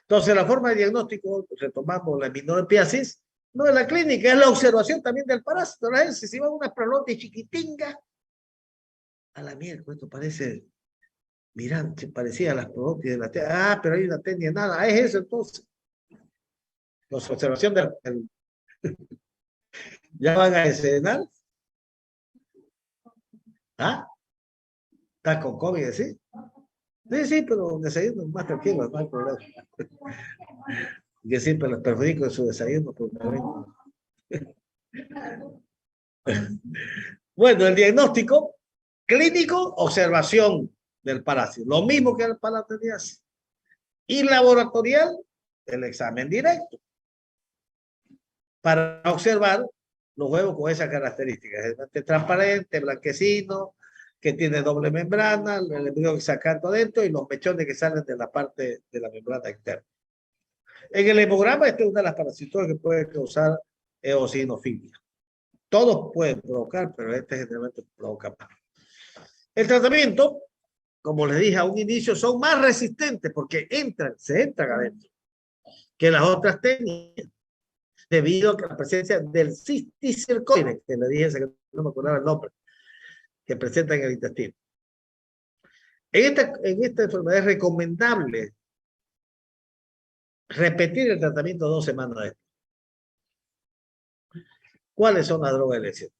Entonces, la forma de diagnóstico, retomamos la liminopiasis, no es la clínica, es la observación también del parásito. Si va una prolote chiquitinga, a la mierda, esto parece, mirá, se parecía a las prolotes de la tenia. Ah, pero hay una tenia, nada, es eso entonces. La observación ¿ya van a escenar? ¿Ah? ¿Estás con COVID, sí? Sí, pero desayuno más tranquilo, no hay problema. Que siempre les perjudico en su desayuno. Bueno, el diagnóstico clínico, observación del parásito. Lo mismo que el palateniasis. Y laboratorial, el examen directo. Para observar los huevos con esas características. Transparente, blanquecino, que tiene doble membrana, el embrión sacando adentro y los mechones que salen de la parte de la membrana externa. En el hemograma, esta es una de las parasitoides que puede causar eosinofilia. Todos pueden provocar, pero este generalmente provoca más. El tratamiento, como les dije a un inicio, son más resistentes porque se entran adentro que las otras técnicas, debido a la presencia del cisticircoide, que le dije, que no me acordaba el nombre, que presenta en el intestino. En esta enfermedad es recomendable repetir el tratamiento 2 semanas después. ¿Cuáles son las drogas de elección?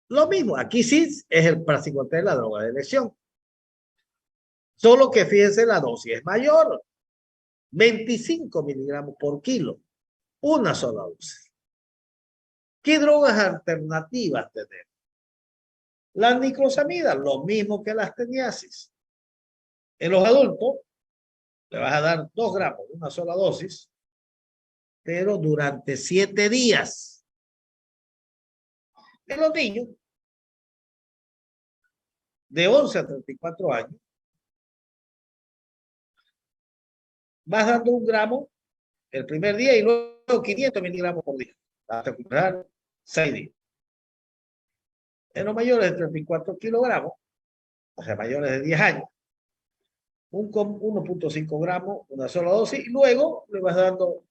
Lo mismo, aquí sí es el praziquantel la droga de elección. Solo que fíjense, la dosis es mayor. 25 miligramos por kilo. Una sola dosis. ¿Qué drogas alternativas tenemos? Las niclosamidas, lo mismo que las teniasis. En los adultos, le vas a dar 2 gramos, una sola dosis, pero durante 7 días. En los niños, de 11 a 34 años, vas dando 1 gramo el primer día y luego 500 miligramos por día, hasta comprar 6 días. En los mayores de 34 kilogramos, o sea, mayores de 10 años, 1.5 gramos, una sola dosis, y luego le vas dando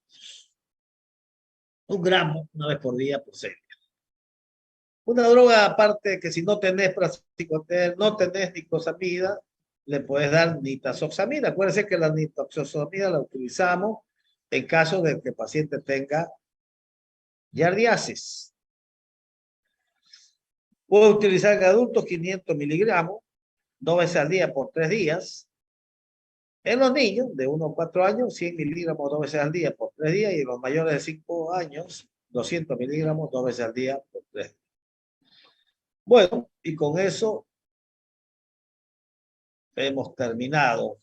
1 gramo una vez por día por 6 días. Una droga aparte que si no tenés praziquantel, no tenés niclosamida, le puedes dar nitazoxamida. Acuérdense que la nitazoxamida la utilizamos en caso de que el paciente tenga giardiasis. Puedo utilizar en adultos 500 miligramos, 2 veces al día por 3 días. En los niños de 1 a 4 años, 100 miligramos 2 veces al día por 3 días. Y en los mayores de 5 años, 200 miligramos 2 veces al día por 3 días. Bueno, y con eso hemos terminado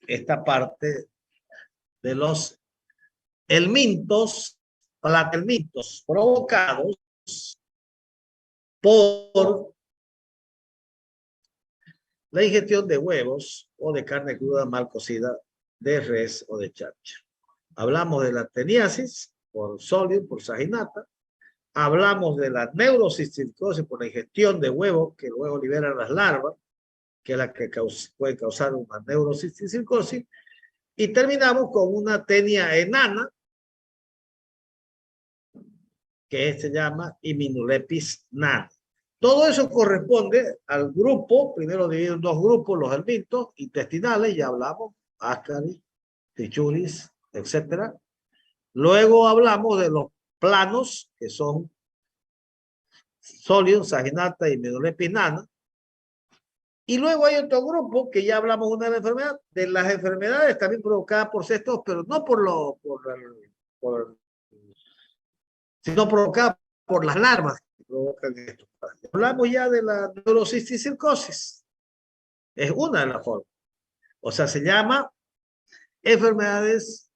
esta parte de los helmintos, platelmintos provocados por la ingestión de huevos o de carne cruda mal cocida de res o de chancho. Hablamos de la teniasis por sodio, por saginata. Hablamos de la neurocisticercosis por la ingestión de huevos que luego liberan las larvas, que es la que puede causar una neurocisticercosis. Y terminamos con una tenia enana, que se llama Heminulepis nana. Todo eso corresponde al grupo, primero dividido en dos grupos, los helmintos intestinales, ya hablamos, Ascaris, Trichuris, etc. Luego hablamos de los planos, que son Solium, Saginata y Heminulepis nana. Y luego hay otro grupo que ya hablamos una de la enfermedad, de las enfermedades también provocadas por cestos, pero no sino provocadas por las larvas que provocan esto. Hablamos ya de la neurocisticercosis. Es una de las formas. O sea, se llama enfermedades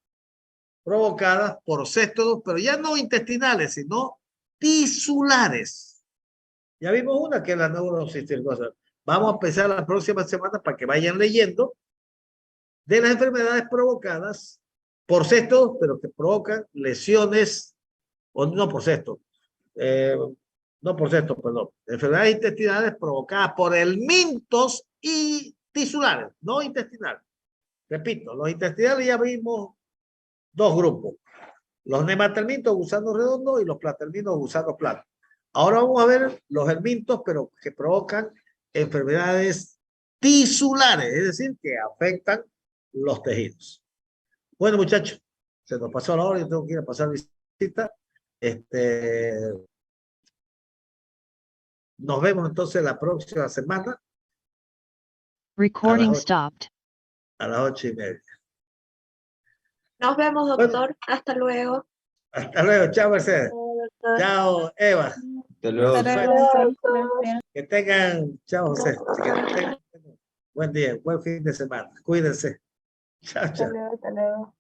provocadas por céstodos, pero ya no intestinales, sino tisulares. Ya vimos una que es la neurocisticercosis. Vamos a empezar la próxima semana para que vayan leyendo de las enfermedades provocadas por céstodos, pero que provocan lesiones, o no por céstodos, no por céstodos, perdón, enfermedades intestinales provocadas por helmintos y tisulares, no intestinales. Repito, los intestinales ya vimos dos grupos, los nematelmintos gusanos redondos y los platelminos gusanos planos. Ahora vamos a ver los helmintos, pero que provocan enfermedades tisulares, es decir, que afectan los tejidos. Bueno, muchachos, se nos pasó la hora, yo tengo que ir a pasar visita. Nos vemos entonces la próxima semana. Recording stopped. A las 8:30. Nos vemos, Bueno. doctor. Hasta luego. Hasta luego. Chao, Mercedes. Doctor. Chao, Eva. Hasta luego. Hasta luego, doctor. Que tengan, chao, José. Que tengan buen día, buen fin de semana. Cuídense. Chao, chao. Hasta luego.